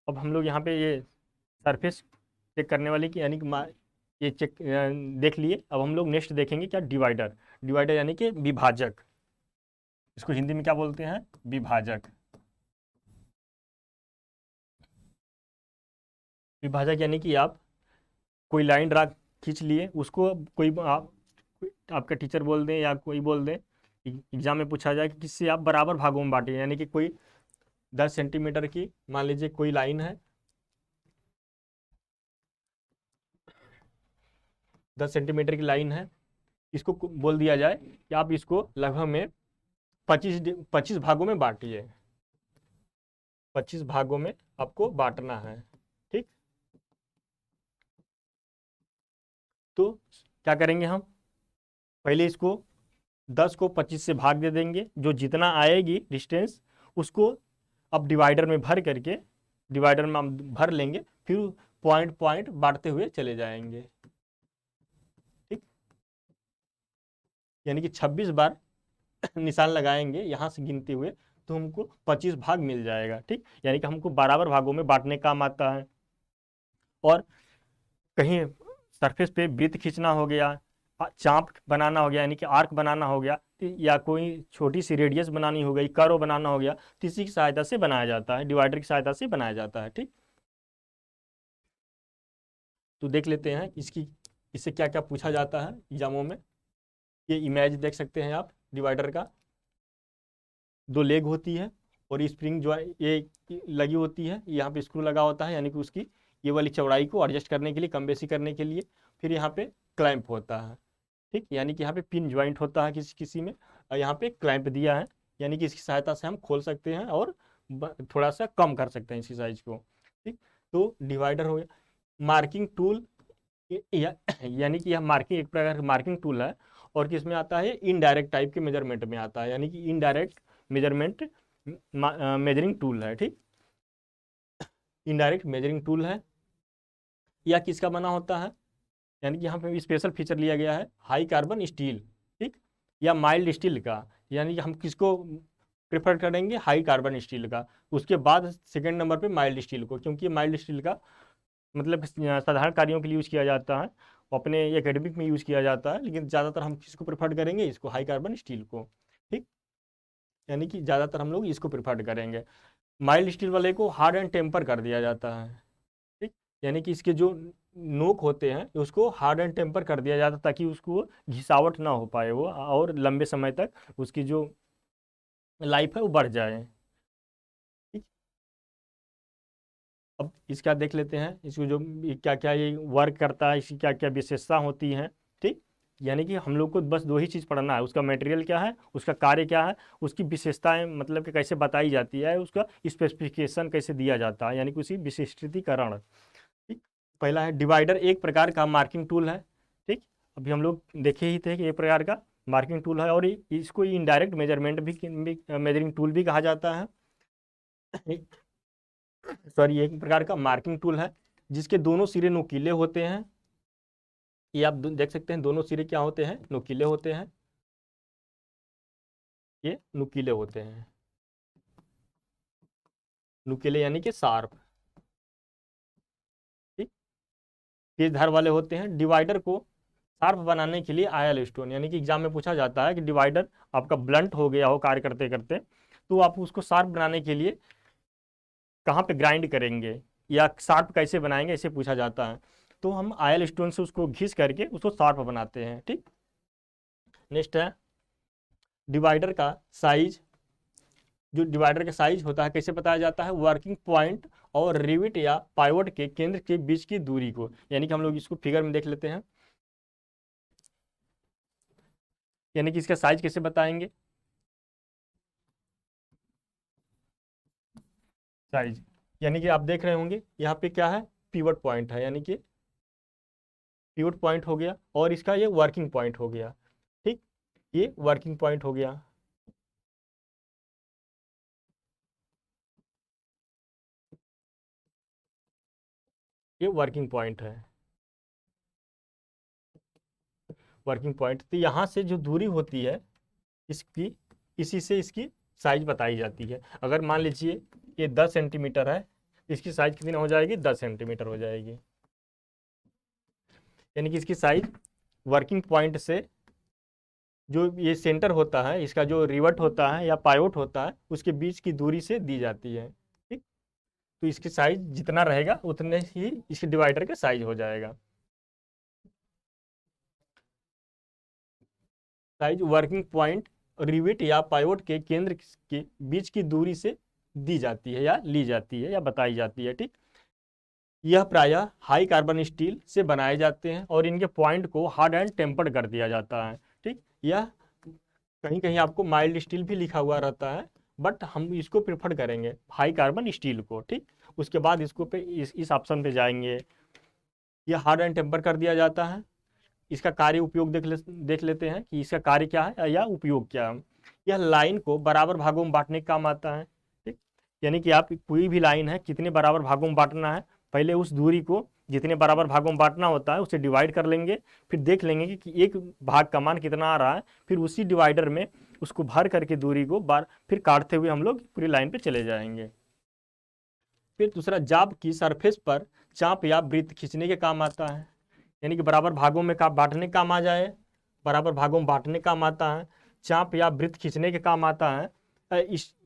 S1: अब हम लोग यहाँ पे ये सरफेस चेक करने वाले की, यानी कि ये चेक देख लिए। अब हम लोग नेक्स्ट देखेंगे क्या? डिवाइडर। डिवाइडर यानी कि विभाजक, इसको हिंदी में क्या बोलते हैं? विभाजक। विभाजक यानी कि आप कोई लाइन ड्रा खींच लिए, उसको कोई आपका टीचर बोल दें या कोई बोल दें, एग्जाम में पूछा जाए कि किससे आप बराबर भागों में बांटे, यानी कि कोई 10 सेंटीमीटर की मान लीजिए कोई लाइन है, 10 सेंटीमीटर की लाइन है, इसको बोल दिया जाए कि आप इसको लगभग में 25 भागों में बांटिए, 25 भागों में आपको बांटना है, ठीक। तो क्या करेंगे हम? पहले इसको 10 को 25 से भाग दे देंगे, जो जितना आएगी डिस्टेंस उसको अब डिवाइडर में भर करके, डिवाइडर में हम भर लेंगे, फिर पॉइंट पॉइंट बांटते हुए चले जाएंगे, ठीक। यानी कि 26 बार निशान लगाएंगे यहाँ से गिनते हुए, तो हमको 25 भाग मिल जाएगा, ठीक। यानी कि हमको बराबर भागों में बांटने काम आता है। और कहीं सरफेस पे वृत्त खींचना हो गया, चाप बनाना हो गया, यानी कि आर्क बनाना हो गया, या कोई छोटी सी रेडियस बनानी हो गई, कर्व बनाना हो गया, तो इसी की सहायता से बनाया जाता है, डिवाइडर की सहायता से बनाया जाता है, ठीक। तो देख लेते हैं इससे क्या क्या पूछा जाता है एग्जामों में। ये इमेज देख सकते हैं आप डिवाइडर का, 2 लेग होती है और स्प्रिंग जो है ये लगी होती है, यहाँ पे स्क्रू लगा होता है, यानी कि उसकी ये वाली चौड़ाई को एडजस्ट करने के लिए, कम बेसी करने के लिए। फिर यहाँ पे क्लैंप होता है, ठीक, यानी कि यहाँ पे पिन ज्वाइंट होता है किसी किसी में, और यहाँ पे क्लैंप दिया है, यानी कि इसकी सहायता से हम खोल सकते हैं और थोड़ा सा कम कर सकते हैं इसकी साइज को, ठीक। तो डिवाइडर हो गया। मार्किंग टूल, यानी कि यह मार्किंग एक प्रकार का मार्किंग टूल है, और किसमें आता है? इनडायरेक्ट टाइप के मेजरमेंट में आता है, यानी कि इनडायरेक्ट मेजरमेंट मेजरिंग टूल है, ठीक। इनडायरेक्ट मेजरिंग टूल है। या किसका बना होता है? यानी कि यहाँ पे स्पेशल फीचर लिया गया है हाई कार्बन स्टील, ठीक, या माइल्ड स्टील का, यानी कि हम किसको प्रेफर करेंगे हाई कार्बन स्टील का, उसके बाद सेकंड नंबर पे माइल्ड स्टील को, क्योंकि माइल्ड स्टील का मतलब साधारण कार्यों के लिए यूज़ किया जाता है, अपने एकेडमिक में यूज़ किया जाता है, लेकिन ज़्यादातर हम किसको प्रेफर करेंगे, इसको, हाई कार्बन स्टील को। ठीक, यानी कि ज़्यादातर हम लोग इसको प्रेफर करेंगे। माइल्ड स्टील वाले को हार्ड एंड टेम्पर कर दिया जाता है। ठीक, यानी कि इसके जो नोक होते हैं उसको हार्ड एंड टेम्पर कर दिया जाता है, ताकि उसको घिसावट ना हो पाए वो, और लंबे समय तक उसकी जो लाइफ है वो बढ़ जाए। ठीक, अब इसका देख लेते हैं, इसको जो क्या क्या ये वर्क करता है, इसकी क्या क्या विशेषता होती हैं। ठीक, यानी कि हम लोग को बस दो ही चीज़ पढ़ना है, उसका मटेरियल क्या है, उसका कार्य क्या है, उसकी विशेषताएं मतलब कि कैसे बताई जाती है, उसका स्पेसिफिकेशन कैसे दिया जाता है, यानी कि उसी विशिष्टीकरण। ठीक, पहला है डिवाइडर, एक प्रकार का मार्किंग टूल है। ठीक, अभी हम लोग देखे ही थे कि एक प्रकार का मार्किंग टूल है, और इसको इनडायरेक्ट मेजरमेंट भी मेजरिंग टूल भी कहा जाता है। सॉरी, एक प्रकार का मार्किंग टूल है जिसके दोनों सिरे नुकीले होते हैं। ये आप देख सकते हैं, दोनों सिरे क्या होते हैं, नुकीले होते हैं, ये नुकीले होते हैं, नुकीले यानी कि शार्प। ठीक, तेज धार वाले होते हैं। डिवाइडर को शार्प बनाने के लिए आयल स्टोन, यानी कि एग्जाम में पूछा जाता है कि डिवाइडर आपका ब्लंट हो गया हो कार्य करते करते, तो आप उसको शार्प बनाने के लिए कहाँ पे ग्राइंड करेंगे या शार्प कैसे बनाएंगे, ऐसे पूछा जाता है। तो हम आयल स्टोन से उसको घिस करके उसको शार्प बनाते हैं। ठीक, नेक्स्ट है डिवाइडर का साइज। जो डिवाइडर का साइज होता है कैसे बताया जाता है, वर्किंग पॉइंट और रिविट या पाइवट के केंद्र के बीच की दूरी को, यानी कि हम लोग इसको फिगर में देख लेते हैं। यानी कि इसका साइज कैसे बताएंगे, साइज यानी कि आप देख रहे होंगे यहाँ पे क्या है, पिवट पॉइंट है, यानी कि पिवट पॉइंट हो गया, और इसका ये वर्किंग पॉइंट हो गया। ठीक, ये वर्किंग पॉइंट हो गया। ये वर्किंग पॉइंट है, वर्किंग पॉइंट। तो यहाँ से जो दूरी होती है इसकी, इसी से इसकी साइज बताई जाती है। अगर मान लीजिए ये 10 सेंटीमीटर है, इसकी साइज कितनी हो जाएगी, 10 सेंटीमीटर हो जाएगी। यानी कि इसकी साइज वर्किंग पॉइंट से जो ये सेंटर होता है, इसका जो रिवट होता है या पायोट होता है, उसके बीच की दूरी से दी जाती है। ठीक, तो इसकी साइज जितना रहेगा उतने ही इसके डिवाइडर का साइज हो जाएगा। साइज वर्किंग पॉइंट रिविट या पाइवोट के केंद्र के बीच की दूरी से दी जाती है या ली जाती है या बताई जाती है। ठीक, यह प्रायः हाई कार्बन स्टील से बनाए जाते हैं और इनके पॉइंट को हार्ड एंड टेम्पर्ड कर दिया जाता है। ठीक, यह कहीं कहीं आपको माइल्ड स्टील भी लिखा हुआ रहता है, बट हम इसको प्रेफर करेंगे हाई कार्बन स्टील को। ठीक, उसके बाद इसको पे इस ऑप्शन पे जाएंगे, यह हार्ड एंड टेम्पर कर दिया जाता है। इसका कार्य उपयोग देख लेते हैं कि इसका कार्य क्या है या उपयोग क्या है। यह लाइन को बराबर भागों में बांटने का काम आता है। ठीक, यानी कि आप कोई भी लाइन है कितने बराबर भागों में बांटना है, पहले उस दूरी को जितने बराबर भागों में बांटना होता है उसे डिवाइड कर लेंगे, फिर देख लेंगे कि एक भाग का मान कितना आ रहा है, फिर उसी डिवाइडर में उसको भर करके दूरी को बार फिर काटते हुए हम लोग पूरी लाइन पे चले जाएंगे। फिर दूसरा, जाब की सरफेस पर चाप या वृत्त खींचने के काम आता है, यानी कि बराबर भागों में का बांटने का काम आ जाए, बराबर भागों में बांटने का काम आता है, चाप या वृत्त खींचने के काम आता है,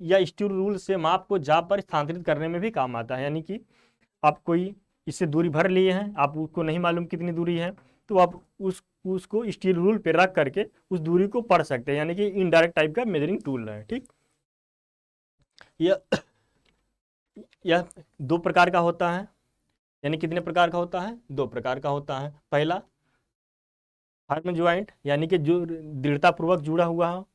S1: या स्टील रूल से माप को जाब पर स्थानांतरित करने में भी काम आता है। यानी कि आप कोई इससे दूरी भर लिए हैं, आप उसको नहीं मालूम कितनी दूरी है, तो आप उसको स्टील रूल पे रख करके उस दूरी को पढ़ सकते हैं, यानी कि इनडायरेक्ट टाइप का मेजरिंग टूल है। ठीक, यह यह दो प्रकार का होता है, यानी कितने प्रकार का होता है, दो प्रकार का होता है। पहला फर्म ज्वाइंट, यानी कि जो दृढ़ता पूर्वक जुड़ा हुआ हो,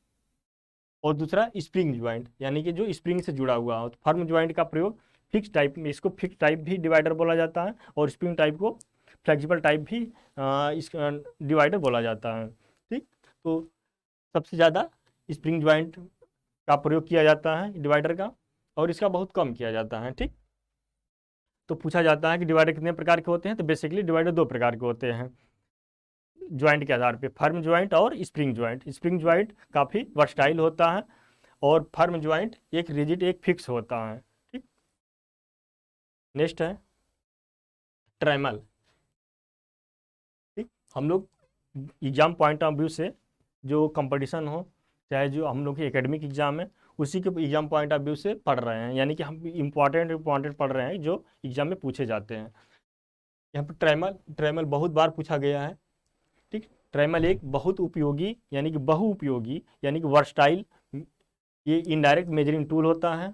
S1: और दूसरा स्प्रिंग ज्वाइंट, यानी कि जो स्प्रिंग से जुड़ा हुआ हो। तो फर्म ज्वाइंट का प्रयोग फिक्स टाइप में, इसको फिक्स टाइप भी डिवाइडर बोला जाता है, और स्प्रिंग टाइप को फ्लेक्सिबल टाइप भी इस डिवाइडर बोला जाता है। ठीक, तो सबसे ज़्यादा स्प्रिंग ज्वाइंट का प्रयोग किया जाता है डिवाइडर का, और इसका बहुत कम किया जाता है। ठीक, तो पूछा जाता है कि डिवाइडर कितने प्रकार के होते हैं, तो बेसिकली डिवाइडर दो प्रकार के होते हैं ज्वाइंट के आधार पे, फर्म ज्वाइंट और स्प्रिंग ज्वाइंट। स्प्रिंग ज्वाइंट काफ़ी वर्सटाइल होता है और फर्म ज्वाइंट एक रिजिड एक फिक्स होता है। ठीक, नेक्स्ट है ट्रेमल। ठीक, हम लोग एग्जाम पॉइंट ऑफ व्यू से जो कंपटीशन हो, चाहे जो हम लोग की एकेडमिक एग्जाम है, उसी के एग्जाम पॉइंट ऑफ व्यू से पढ़ रहे हैं, यानी कि हम इंपॉर्टेंट पढ़ रहे हैं जो एग्जाम में पूछे जाते हैं। यहाँ पर ट्रेमल ट्रेमल बहुत बार पूछा गया है। ठीक, ट्रेमल एक बहुत उपयोगी यानी कि बहुउपयोगी यानी कि वर्सटाइल, ये इनडायरेक्ट मेजरिंग टूल होता है।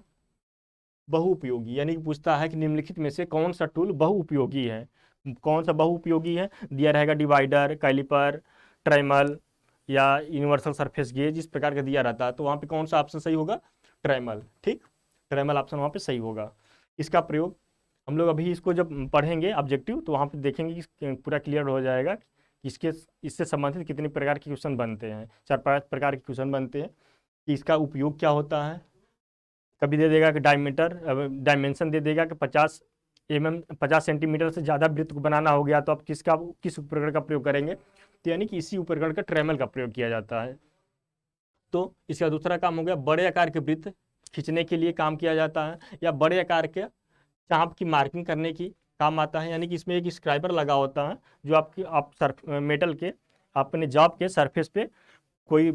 S1: बहुउपयोगी यानी कि पूछता है कि निम्नलिखित में से कौन सा टूल बहुउपयोगी है। कौन सा बहुउपयोगी है, दिया रहेगा डिवाइडर, कैलिपर, ट्रेमल या यूनिवर्सल सरफेस गेज, इस प्रकार का दिया रहता है। तो वहाँ पे कौन सा ऑप्शन सही होगा, ट्रेमल। ठीक, ट्रेमल ऑप्शन वहाँ पे सही होगा। इसका प्रयोग हम लोग अभी इसको जब पढ़ेंगे ऑब्जेक्टिव, तो वहाँ पे देखेंगे कि पूरा क्लियर हो जाएगा कि इसके इससे संबंधित कितने प्रकार के क्वेश्चन बनते हैं। 4-5 प्रकार के क्वेश्चन बनते हैं कि इसका उपयोग क्या होता है। कभी दे देगा कि डायमेंशन दे देगा कि 50 सेंटीमीटर से ज़्यादा वृत्त को बनाना हो गया, तो आप किस उपकरण का प्रयोग करेंगे, तो यानी कि इसी उपकरण का ट्रेमल का प्रयोग किया जाता है। तो इसका दूसरा काम हो गया, बड़े आकार के वृत्त खींचने के लिए काम किया जाता है, या बड़े आकार के चाप की मार्किंग करने की काम आता है। यानी कि इसमें एक स्क्राइबर लगा होता है जो आप मेटल के अपने जॉब के सरफेस पे कोई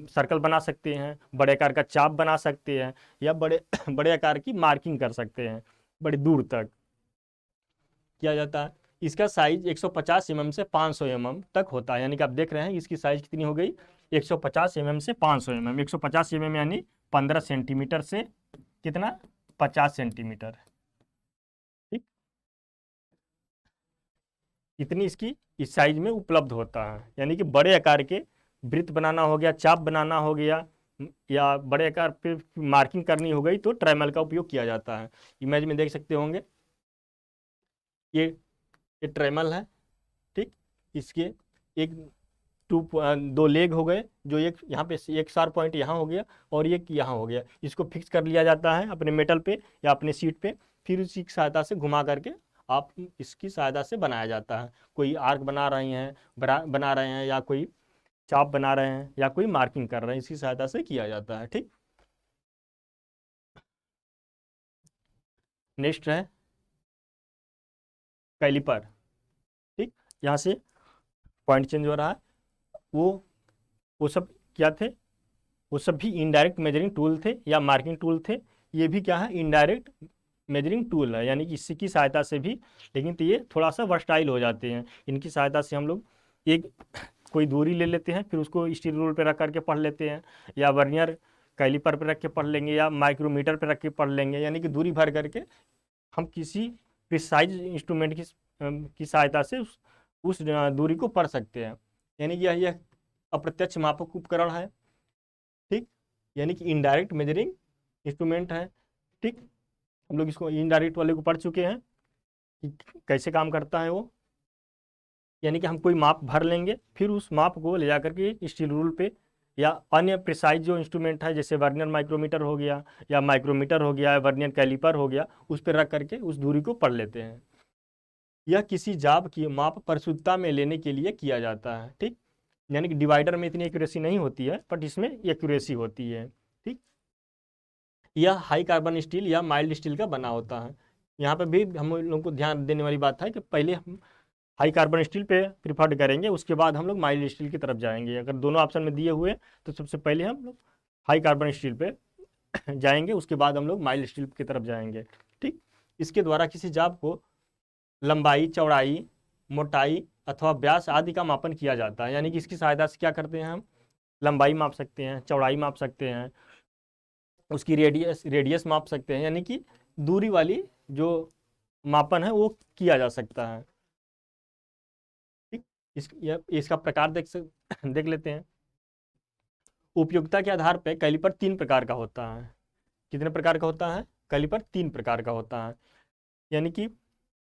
S1: सर्कल बना सकते हैं, बड़े आकार का चाप बना सकते हैं, या बड़े बड़े आकार की मार्किंग कर सकते हैं, बड़ी दूर तक किया जाता है। इसका साइज 150 mm से 500 mm तक होता है। यानी कि आप देख रहे हैं इसकी साइज कितनी हो गई, 150 mm से 500 mm। 150 mm यानी 15 सेंटीमीटर से कितना, 50 सेंटीमीटर। ठीक, इतनी इसकी इस साइज में उपलब्ध होता है। यानी कि बड़े आकार के वृत्त बनाना हो गया, चाप बनाना हो गया, या बड़े आकार पे मार्किंग करनी हो गई, तो ट्रेमल का उपयोग किया जाता है। इमेज में देख सकते होंगे ये ये ट्रेमल है। ठीक, इसके एक दो लेग हो गए, जो एक यहाँ पे एक शार्प पॉइंट यहाँ हो गया और एक यहाँ हो गया। इसको फिक्स कर लिया जाता है अपने मेटल पे या अपने सीट पे, फिर उसी की सहायता से घुमा करके आप इसकी सहायता से बनाया जाता है। कोई आर्क बना रहे हैं, बना रहे हैं, या कोई चाप बना रहे हैं, या कोई मार्किंग कर रहे हैं, इसकी सहायता से किया जाता है। ठीक, नेक्स्ट है कैलिपर। ठीक, यहाँ से पॉइंट चेंज हो रहा है। वो वो सब क्या थे, वो सब भी इनडायरेक्ट मेजरिंग टूल थे या मार्किंग टूल थे। ये भी क्या है, इनडायरेक्ट मेजरिंग टूल है, यानी कि इसी की सहायता से भी, लेकिन तो ये थोड़ा सा वर्सटाइल हो जाते हैं। इनकी सहायता से हम लोग एक कोई दूरी ले लेते हैं, फिर उसको स्टील रूल पे रख करके पढ़ लेते हैं, या वर्नियर कैलिपर पे रख के पढ़ लेंगे, या माइक्रोमीटर पे रख के पढ़ लेंगे। यानी कि दूरी भर करके हम किसी प्रिसाइज इंस्ट्रूमेंट की सहायता से उस दूरी को पढ़ सकते हैं। यानी कि यह अप्रत्यक्ष मापक उपकरण है। ठीक, यानी कि इनडायरेक्ट मेजरिंग इंस्ट्रूमेंट है। ठीक, हम लोग इसको इनडायरेक्ट वाले को पढ़ चुके हैं कि कैसे काम करता है वो। यानी कि हम कोई माप भर लेंगे, फिर उस माप को ले जाकर के स्टील रूल पे या अन्य प्रिसाइज जो इंस्ट्रूमेंट है, जैसे वर्नियर माइक्रोमीटर हो गया, या माइक्रोमीटर हो गया, या वर्नियर कैलिपर हो गया, उस पर रख करके उस दूरी को पढ़ लेते हैं। यह किसी जाब की माप परिशुद्धता में लेने के लिए किया जाता है। ठीक, यानी कि डिवाइडर में इतनी एक्यूरेसी नहीं होती है, बट इसमें एक्यूरेसी होती है। ठीक, यह हाई कार्बन स्टील या माइल्ड स्टील का बना होता है। यहाँ पे भी हम लोग को ध्यान देने वाली बात है कि पहले हम हाई कार्बन स्टील पे प्रिफर्ड करेंगे, उसके बाद हम लोग माइल्ड स्टील की तरफ जाएंगे। अगर दोनों ऑप्शन में दिए हुए तो सबसे पहले हम लोग हाई कार्बन स्टील पे जाएंगे, उसके बाद हम लोग माइल्ड स्टील की तरफ जाएंगे। ठीक, इसके द्वारा किसी जाब को लंबाई, चौड़ाई, मोटाई अथवा व्यास आदि का मापन किया जाता है। यानी कि इसकी सहायता से क्या करते हैं, हम लंबाई माप सकते हैं, चौड़ाई माप सकते हैं, उसकी रेडियस माप सकते हैं। यानी कि दूरी वाली जो मापन है वो किया जा सकता है। ठीक, इसका प्रकार देख लेते हैं। उपयोगिता के आधार पर कैलिपर 3 प्रकार का होता है। कितने प्रकार का होता है, कैलिपर 3 प्रकार का होता है। यानी कि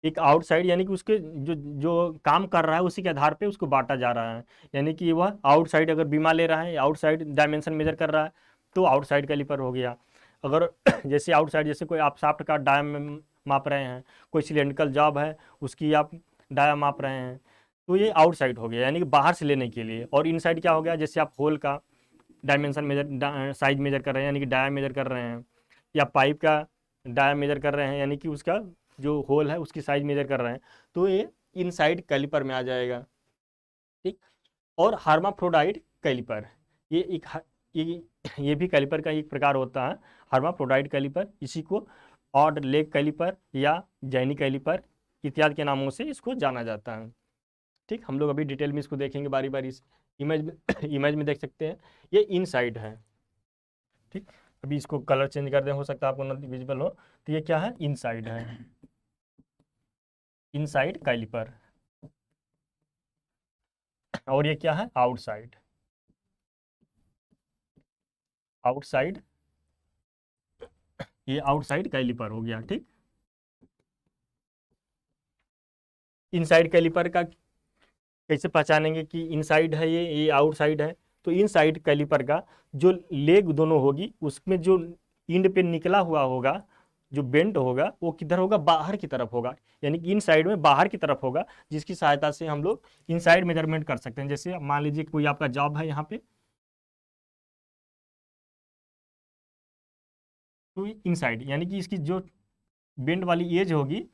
S1: एक आउटसाइड, यानी कि उसके जो जो काम कर रहा है उसी के आधार पे उसको बांटा जा रहा है। यानी कि वह आउटसाइड अगर बीमा ले रहा है, आउटसाइड डायमेंशन मेजर कर रहा है, तो आउटसाइड कैलिपर हो गया। अगर जैसे आउटसाइड, जैसे कोई आप शाफ्ट का डायम माप रहे हैं, कोई सिलेंड्रिकल जॉब है उसकी आप डाया माप रहे हैं, तो ये आउटसाइड हो गया, यानी कि बाहर से लेने के लिए। और इनसाइड क्या हो गया, जैसे आप होल का डायमेंशन मेजर साइज मेजर कर रहे हैं यानी कि डाया मेजर कर रहे हैं, या पाइप का डाया मेजर कर रहे हैं यानी कि उसका जो होल है उसकी साइज मेजर कर रहे हैं, तो ये इनसाइड कैलिपर में आ जाएगा। ठीक। और हर्माफ्रोडाइट कैलिपर, ये एक ये ये भी कैलिपर का एक प्रकार होता है, हर्माफ्रोडाइट कैलिपर। इसी को ऑड लेग कैलिपर या जैनी कैलिपर इत्यादि के नामों से इसको जाना जाता है। ठीक, हम लोग अभी डिटेल में इसको देखेंगे बारी बारी। इस इमेज में इमेज में देख सकते हैं ये इनसाइड है। ठीक, अभी इसको कलर चेंज कर दें, हो सकता है आपको न विजिबल हो। तो ये क्या है, इनसाइड है, इनसाइड कैलिपर। और ये क्या है, आउटसाइड, आउटसाइड, ये आउटसाइड कैलिपर हो गया। ठीक, इनसाइड कैलिपर का कैसे पहचानेंगे कि इनसाइड है ये आउटसाइड है? तो इनसाइड कैलिपर का जो लेग दोनों होगी उसमें जो इंड पे निकला हुआ होगा, जो बेंट होगा वो किधर होगा, बाहर की तरफ होगा, यानी कि इन साइड में बाहर की तरफ होगा, जिसकी सहायता से हम लोग इनसाइड मेजरमेंट कर सकते हैं। जैसे मान लीजिए कोई आपका जॉब है यहाँ पे, तो इनसाइड यानी कि इसकी जो बेंड वाली एज होगी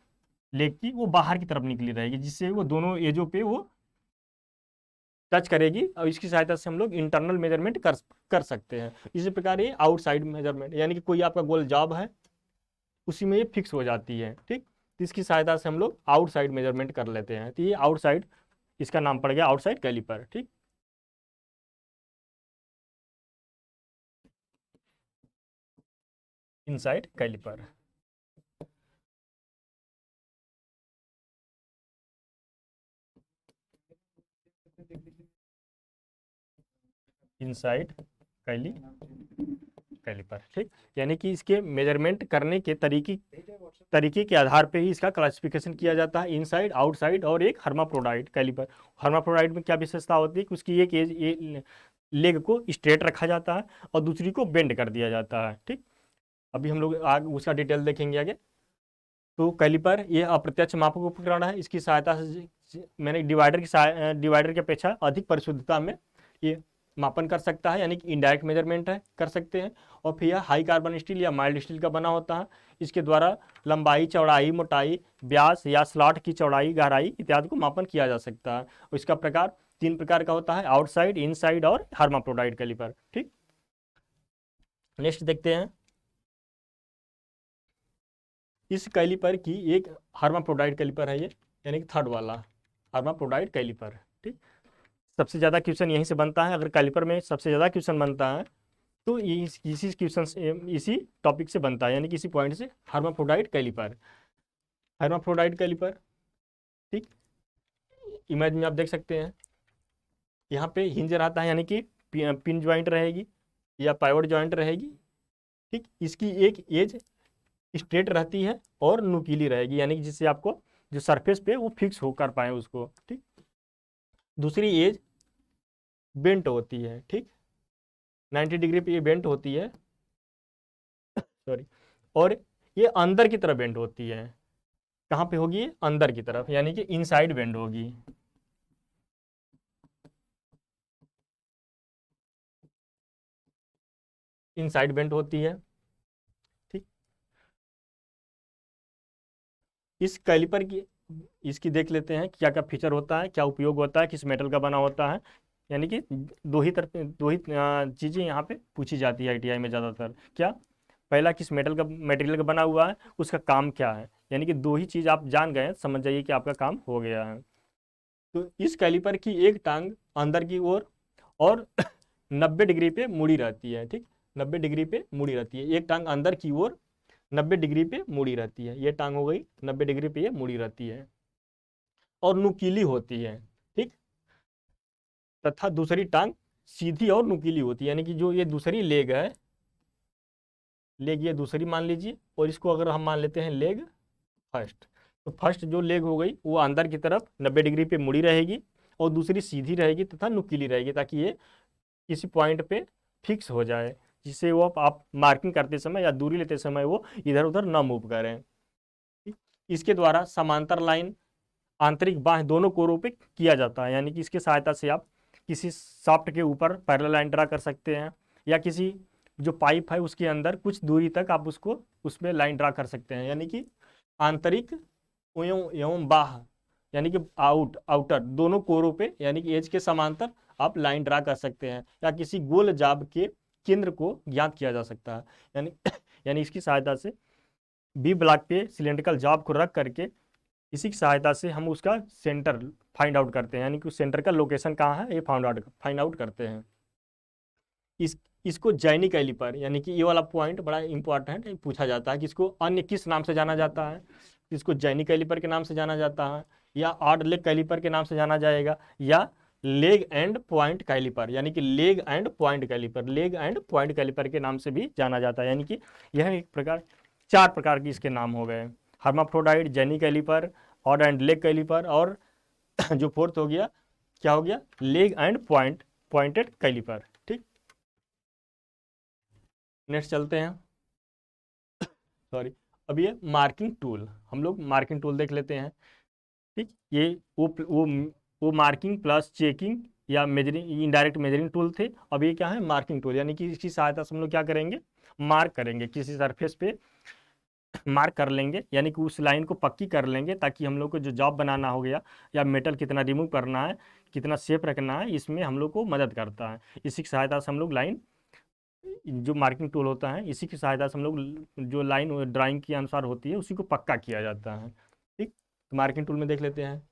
S1: लेग की वो बाहर की तरफ निकली रहेगी, जिससे वो दोनों एजों पे वो टच करेगी, और इसकी सहायता से हम लोग इंटरनल मेजरमेंट कर सकते हैं। इसी प्रकार ये आउटसाइड मेजरमेंट, यानी कि कोई आपका गोल जॉब है उसी में ये फिक्स हो जाती है। ठीक, तो इसकी सहायता से हम लोग आउटसाइड मेजरमेंट कर लेते हैं। तो ये आउटसाइड, इसका नाम पड़ गया आउटसाइड कैलिपर। ठीक, इनसाइड कैलिपर। Inside calliper. ठीक, यानी कि इसके मेजरमेंट करने के तरीके के आधार पे ही इसका क्लासिफिकेशन किया जाता है, इनसाइड, आउटसाइड और एक हर्माफ्रोडाइट कैलिपर। हर्माफ्रोडाइट में क्या विशेषता होती है कि उसकी एक एज लेग को स्ट्रेट रखा जाता है और दूसरी को बेंड कर दिया जाता है। ठीक, अभी हम लोग आगे उसका डिटेल देखेंगे आगे। तो कैलिपर ये अप्रत्यक्ष मापक उपकरण है, इसकी सहायता से मैंने डिवाइडर की अपेक्षा अधिक परिशुद्धता में ये मापन कर सकता है, यानी कि इनडायरेक्ट मेजरमेंट है, कर सकते हैं। और फिर यह हाई कार्बन स्टील या माइल्ड स्टील का बना होता है। इसके द्वारा लंबाई, चौड़ाई, मोटाई, व्यास या स्लॉट की चौड़ाई, गहराई इत्यादि को मापन किया जा सकता है। और इसका प्रकार 3 प्रकार का होता है, आउटसाइड, इनसाइड और हर्माफ्रोडाइट कैलिपर। ठीक, नेक्स्ट देखते हैं। इस कैलिपर की एक हर्माफ्रोडाइट कैलिपर है ये, यानी कि थर्ड वाला हर्माफ्रोडाइट कैलिपर। ठीक, सबसे ज़्यादा क्वेश्चन यहीं से बनता है। अगर कैलिपर में सबसे ज़्यादा क्वेश्चन बनता है तो ये इसी क्वेश्चन से, इसी टॉपिक से बनता है, यानी कि इसी पॉइंट से, हर्माफ्रोडाइट कैलिपर। हर्माफ्रोडाइट कैलिपर, ठीक, इमेज में आप देख सकते हैं यहाँ पे हिंज रहता है, यानी कि पिन ज्वाइंट रहेगी या पाइवट ज्वाइंट रहेगी। ठीक, इसकी एक एज स्ट्रेट रहती है और नुकीली रहेगी, यानी कि जिससे आपको जो सरफेस पे वो फिक्स हो कर पाए उसको। ठीक, दूसरी एज बेंट होती है। ठीक, 90 डिग्री पे ये बेंट होती है, सॉरी, और ये अंदर की तरफ बेंड होती है। कहाँ पे होगी ये, अंदर की तरफ, यानी कि इनसाइड बेंड होगी। इनसाइड बेंड होती है। ठीक, इस कैलिपर की, इसकी देख लेते हैं क्या क्या फीचर होता है, क्या उपयोग होता है, किस मेटल का बना होता है। यानी कि दो ही चीज़ें यहाँ पे पूछी जाती है आईटीआई में ज़्यादातर। क्या, पहला किस मेटल का, मटेरियल का बना हुआ है, उसका काम क्या है, यानी कि दो ही चीज़ आप जान गए, समझ जाइए कि आपका काम हो गया है। तो इस कैलिपर की एक टांग अंदर की ओर और 90 डिग्री पे मुड़ी रहती है। ठीक, 90 डिग्री पे मुड़ी रहती है, एक टांग अंदर की ओर 90 डिग्री पे मुड़ी रहती है, ये टांग हो गई 90 डिग्री पे ये मुड़ी रहती है और नुकीली होती है। ठीक, तथा दूसरी टांग सीधी और नुकीली होती है, यानी कि जो ये दूसरी लेग है, लेग ये दूसरी मान लीजिए, और इसको अगर हम मान लेते हैं लेग फर्स्ट, तो फर्स्ट जो लेग हो गई वो अंदर की तरफ 90 डिग्री पे मुड़ी रहेगी और दूसरी सीधी रहेगी तथा नुकीली रहेगी, ताकि ये किसी पॉइंट पे फिक्स हो जाए, जिससे वो आप मार्किंग करते समय या दूरी लेते समय वो इधर उधर ना मूव करें। इसके द्वारा समांतर लाइन, आंतरिक बाह्य दोनों कोरों पे किया जाता है, यानी कि इसके सहायता से आप किसी शाफ्ट के ऊपर पैरेलल लाइन ड्रा कर सकते हैं, या किसी जो पाइप है उसके अंदर कुछ दूरी तक आप उसको उसमें लाइन ड्रा कर सकते हैं, यानी कि आंतरिक एवं बाह्य यानी कि आउटर दोनों कोरों पे यानी कि एज के समांतर आप लाइन ड्रा कर सकते हैं, या किसी गोल जाब के केंद्र को ज्ञात किया जा सकता है। यानी यानी इसकी सहायता से बी ब्लॉक पे सिलेंड्रिकल जाब को रख करके इसी की सहायता से हम उसका सेंटर फाइंड आउट करते हैं, यानी कि उस सेंटर का लोकेशन कहाँ है ये फाइंड आउट करते हैं। इसको जैनी कैलिपर यानी कि ये वाला पॉइंट बड़ा इंपॉर्टेंट है, पूछा जाता है कि इसको अन्य किस नाम से जाना जाता है। इसको जैनी कैलिपर के नाम से जाना जाता है, या ऑड लेग कैलिपर के नाम से जाना जाएगा, या लेग एंड पॉइंट कैलिपर यानी कि लेग एंड पॉइंट कैलिपर के नाम से भी जाना जाता है। यानी कि यह एक प्रकार 4 प्रकार की इसके नाम हो गए, hermaphrodite, jenny calliper, odd and leg calliper, और जो फोर्थ हो गया क्या हो गया, लेग एंड पॉइंटेड कैलिपर। ठीक, नेक्स्ट चलते हैं। सॉरी, अब ये मार्किंग टूल, हम लोग मार्किंग टूल देख लेते हैं। ठीक, ये वो मार्किंग प्लस चेकिंग या मेजरिंग इनडायरेक्ट मेजरिंग टूल थे। अब ये क्या है, मार्किंग टूल, यानी कि इसकी सहायता से हम लोग क्या करेंगे, मार्क करेंगे, किसी सरफेस पे मार्क कर लेंगे, यानी कि उस लाइन को पक्की कर लेंगे, ताकि हम लोग को जो जॉब बनाना हो गया या मेटल कितना रिमूव करना है, कितना शेप रखना है, इसमें हम लोग को मदद करता है। इसी की सहायता से हम लोग लाइन, जो मार्किंग टूल होता है, इसी की सहायता से हम लोग जो लाइन ड्राइंग के अनुसार होती है उसी को पक्का किया जाता है। ठीक, तो मार्किंग टूल में देख लेते हैं।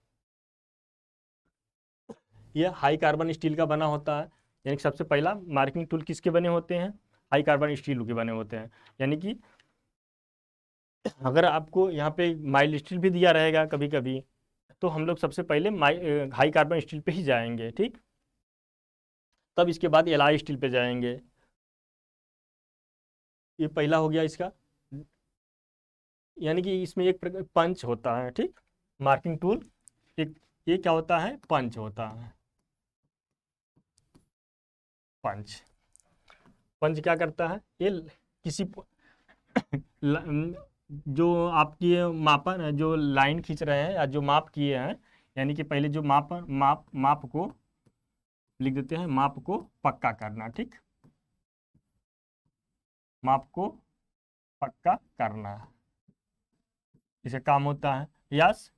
S1: यह हाई कार्बन स्टील का बना होता है, यानी कि सबसे पहला मार्किंग टूल किसके बने होते हैं, हाई कार्बन स्टील के बने होते हैं। यानी कि अगर आपको यहाँ पे माइल्ड स्टील भी दिया रहेगा कभी कभी, तो हम लोग सबसे पहले हाई कार्बन स्टील पे ही जाएंगे। ठीक, तब इसके बाद एलॉय स्टील पे जाएंगे। ये पहला हो गया इसका, यानी कि इसमें एक पंच होता है। ठीक, मार्किंग टूल एक, ये क्या होता है, पंच होता है। पंच पंच क्या करता है, ये किसी जो आपकी मापन जो लाइन खींच रहे हैं या जो माप किए हैं, यानी कि पहले जो माप को लिख देते हैं, माप को पक्का करना। ठीक, माप को पक्का करना इसका काम होता है। यस,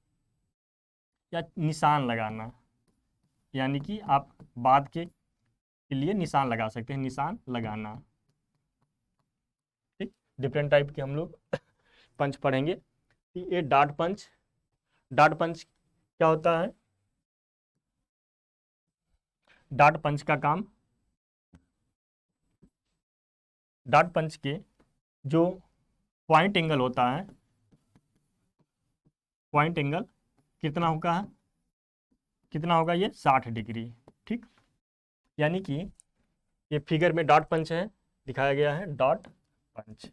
S1: या निशान लगाना, यानी कि आप बाद के लिए निशान लगा सकते हैं, निशान लगाना। ठीक, डिफरेंट टाइप के हम लोग पंच पढ़ेंगे। ये डाट पंच क्या होता है, डाट पंच का काम, डाट पंच के जो पॉइंट एंगल होता है, पॉइंट एंगल कितना होगा ये 60 डिग्री। ठीक, यानी कि ये फिगर में डॉट पंच है, दिखाया गया है डॉट पंच।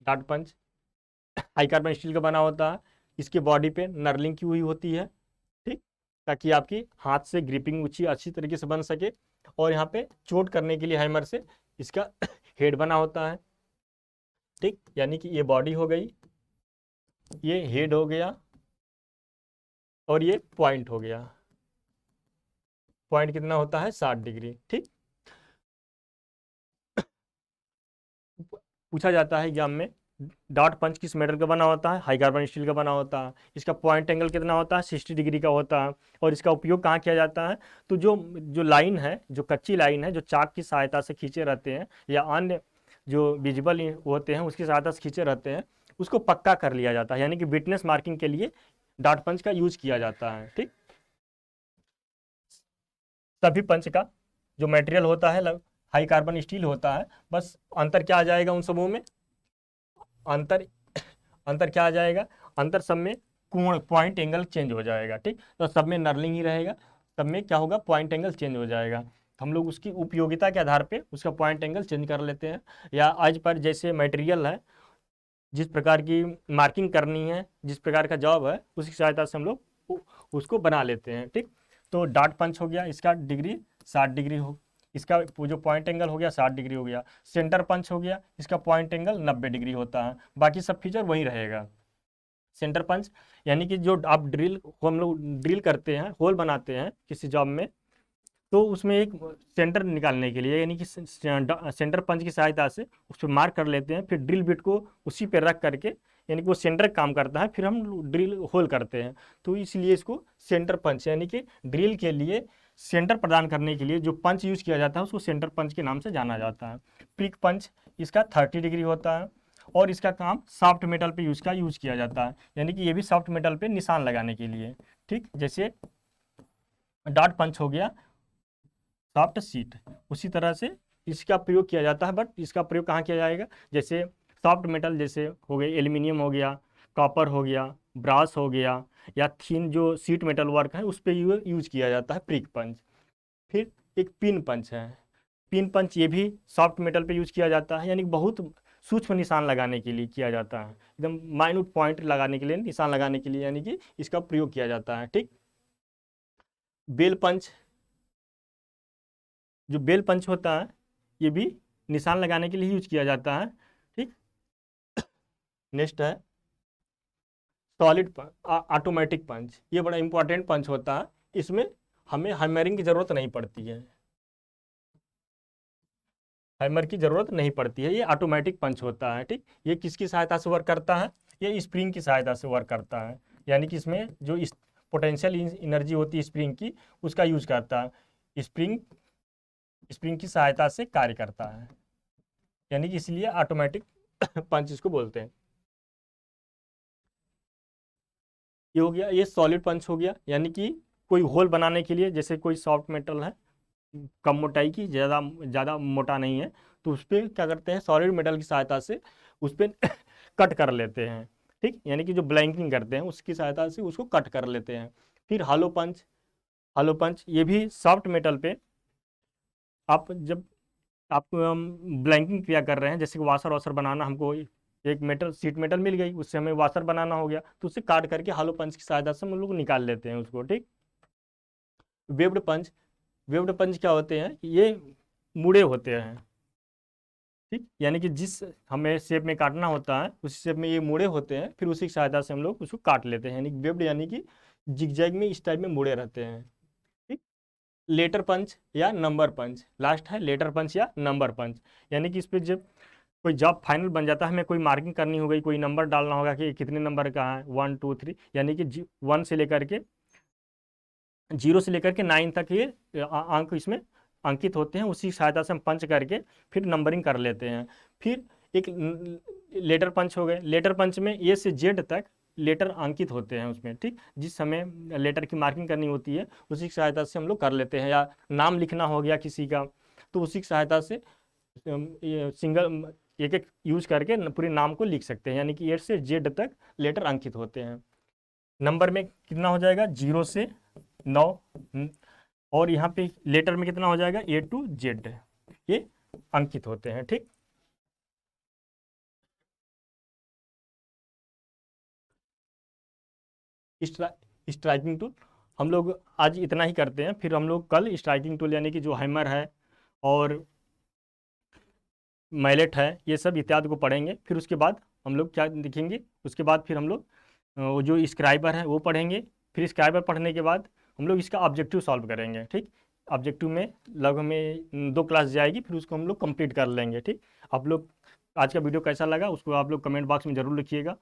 S1: डॉट पंच हाई कार्बन स्टील का बना होता है, इसके बॉडी पे नर्लिंग की हुई होती है। ठीक, ताकि आपकी हाथ से ग्रिपिंग अच्छी तरीके से बन सके, और यहाँ पे चोट करने के लिए हैमर से इसका हेड बना होता है। ठीक, यानी कि ये बॉडी हो गई, ये हेड हो गया, और ये पॉइंट हो गया। पॉइंट कितना होता है, 60 डिग्री। ठीक, पूछा जाता है एग्जाम में, डॉट पंच किस मेटल का बना होता है, हाई कार्बन स्टील का बना होता है, इसका पॉइंट एंगल कितना होता है, 60 डिग्री का होता है, और इसका उपयोग कहाँ किया जाता है, तो जो जो लाइन है, जो कच्ची लाइन है, जो चाक की सहायता से खींचे रहते हैं, या अन्य जो विजिबल होते हैं उसकी सहायता से खींचे रहते हैं, उसको पक्का कर लिया जाता है, यानी कि विटनेस मार्किंग के लिए डॉट पंच का यूज किया जाता है। ठीक, सभी पंच का जो मटेरियल होता है हाई कार्बन स्टील होता है, बस अंतर क्या आ जाएगा उन समूह में, अंतर अंतर क्या आ जाएगा, अंतर सब में कोण पॉइंट एंगल चेंज हो जाएगा। ठीक, तो सब में नर्लिंग ही रहेगा, सब में क्या होगा, पॉइंट एंगल चेंज हो जाएगा। तो हम लोग उसकी उपयोगिता के आधार पे उसका पॉइंट एंगल चेंज कर लेते हैं, या आज पर जैसे मटेरियल है, जिस प्रकार की मार्किंग करनी है, जिस प्रकार का जॉब है, उसकी सहायता से हम लोग उसको बना लेते हैं। ठीक, तो डॉट पंच हो गया, इसका डिग्री 60 डिग्री हो, इसका जो पॉइंट एंगल हो गया 60 डिग्री हो गया। सेंटर पंच हो गया, इसका पॉइंट एंगल 90 डिग्री होता है, बाकी सब फीचर वही रहेगा। सेंटर पंच यानी कि जो आप हम लोग ड्रिल करते हैं, होल बनाते हैं किसी जॉब में, तो उसमें एक सेंटर निकालने के लिए यानी कि सेंटर पंच की सहायता से उस पर मार्क कर लेते हैं, फिर ड्रिल बिट को उसी पे रख करके, यानी कि वो सेंटर काम करता है, फिर हम ड्रिल होल करते हैं। तो इसलिए इसको सेंटर पंच यानी कि ड्रिल के लिए सेंटर प्रदान करने के लिए जो पंच यूज किया जाता है उसको सेंटर पंच के नाम से जाना जाता है। प्रिक पंच इसका 30 डिग्री होता है और इसका काम सॉफ्ट मेटल पे यूज किया जाता है, यानी कि ये भी सॉफ्ट मेटल पे निशान लगाने के लिए। ठीक, जैसे डॉट पंच हो गया सॉफ्ट शीट, उसी तरह से इसका प्रयोग किया जाता है। बट इसका प्रयोग कहाँ किया जाएगा, जैसे सॉफ्ट मेटल जैसे हो गए एल्यूमिनियम हो गया, कॉपर हो गया, ब्रास हो गया, या थिन जो शीट मेटल वर्क है उस पर यूज किया जाता है प्रिक पंच। फिर एक पिन पंच है, पिन पंच ये भी सॉफ्ट मेटल पे यूज किया जाता है, यानी बहुत सूक्ष्म निशान लगाने के लिए किया जाता है, एकदम माइन्यूट पॉइंट लगाने के लिए, निशान लगाने के लिए, यानी कि इसका प्रयोग किया जाता है। ठीक, बेल पंच, जो बेल पंच होता है ये भी निशान लगाने के लिए यूज किया जाता है। ठीक, नेक्स्ट है सॉलिड ऑटोमेटिक पंच, ये बड़ा इंपॉर्टेंट पंच होता है, इसमें हमें हैमरिंग की जरूरत नहीं पड़ती है, हैमर की जरूरत नहीं पड़ती है, ये ऑटोमेटिक पंच होता है। ठीक, ये किसकी सहायता से वर्क करता है, ये स्प्रिंग की सहायता से वर्क करता है, यानी कि इसमें जो इस पोटेंशियल एनर्जी होती है स्प्रिंग की उसका यूज करता है, स्प्रिंग की सहायता से कार्य करता है, यानी कि इसलिए ऑटोमेटिक पंच इसको बोलते हैं। ये हो गया, ये सॉलिड पंच हो गया, यानी कि कोई होल बनाने के लिए, जैसे कोई सॉफ्ट मेटल है कम मोटाई की, ज़्यादा ज़्यादा मोटा नहीं है, तो उस पर क्या करते हैं सॉलिड मेटल की सहायता से उस पर कट कर लेते हैं। ठीक, यानी कि जो ब्लैंकिंग करते हैं उसकी सहायता से उसको कट कर लेते हैं। फिर हालो पंच, हालो पंच ये भी सॉफ्ट मेटल पे आप जब आप ब्लैंकिंग क्रिया कर रहे हैं, जैसे कि वाशर वाशर बनाना, हमको एक मेटल शीट मेटल मिल गई, उससे हमें वाशर बनाना हो गया, तो उससे काट करके हालो पंच की सहायता से हम लोग निकाल लेते हैं उसको। ठीक, वेव्ड पंच, वेव्ड पंच क्या होते हैं, ये मुड़े होते हैं। ठीक, यानी कि जिस हमें शेप में काटना होता है उस शेप में ये मुड़े होते हैं, फिर उसी की सहायता से हम लोग उसको काट लेते हैं, यानी वेव्ड यानी कि जिगजैग में इस टाइप में मुड़े रहते हैं। ठीक, लेटर पंच या नंबर पंच, लास्ट है लेटर पंच या नंबर पंच, यानी कि इस पर जब कोई जॉब फाइनल बन जाता है, हमें कोई मार्किंग करनी हो गई, कोई नंबर डालना होगा कि कितने नंबर का है, 1 2 3, यानी कि 1 से लेकर के 0 से लेकर के 9 तक ये अंक इसमें अंकित होते हैं, उसी की सहायता से हम पंच करके फिर नंबरिंग कर लेते हैं। फिर एक लेटर पंच हो गए, लेटर पंच में ए से जेड तक लेटर अंकित होते हैं उसमें। ठीक, जिस समय लेटर की मार्किंग करनी होती है उसी की सहायता से हम लोग कर लेते हैं, या नाम लिखना हो गया किसी का तो उसी की सहायता से सिंगल एक एक यूज करके पूरे नाम को लिख सकते हैं, यानी कि ए से जेड तक लेटर अंकित होते हैं। नंबर में कितना हो जाएगा 0 से 9, और यहाँ पे लेटर में कितना हो जाएगा A to Z, ये अंकित होते हैं। ठीक, स्ट्राइकिंग टूल हम लोग आज इतना ही करते हैं, फिर हम लोग कल स्ट्राइकिंग टूल यानी कि जो हैमर है और मैलेट है ये सब इत्यादि को पढ़ेंगे। फिर उसके बाद हम लोग क्या देखेंगे, उसके बाद फिर हम लोग वो जो स्क्राइबर है वो पढ़ेंगे। फिर स्क्राइबर पढ़ने के बाद हम लोग इसका ऑब्जेक्टिव सॉल्व करेंगे। ठीक, ऑब्जेक्टिव में लगभग में 2 क्लास जाएगी, फिर उसको हम लोग कंप्लीट कर लेंगे। ठीक, आप लोग आज का वीडियो कैसा लगा उसको आप लोग कमेंट बॉक्स में ज़रूर लिखिएगा,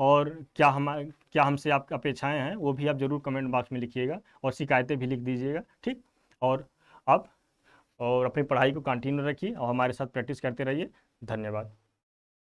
S1: और क्या हमसे आपकी अपेक्षाएं हैं वो भी आप ज़रूर कमेंट बॉक्स में लिखिएगा, और शिकायतें भी लिख दीजिएगा। ठीक, और आप और अपनी पढ़ाई को कंटिन्यू रखिए और हमारे साथ प्रैक्टिस करते रहिए। धन्यवाद।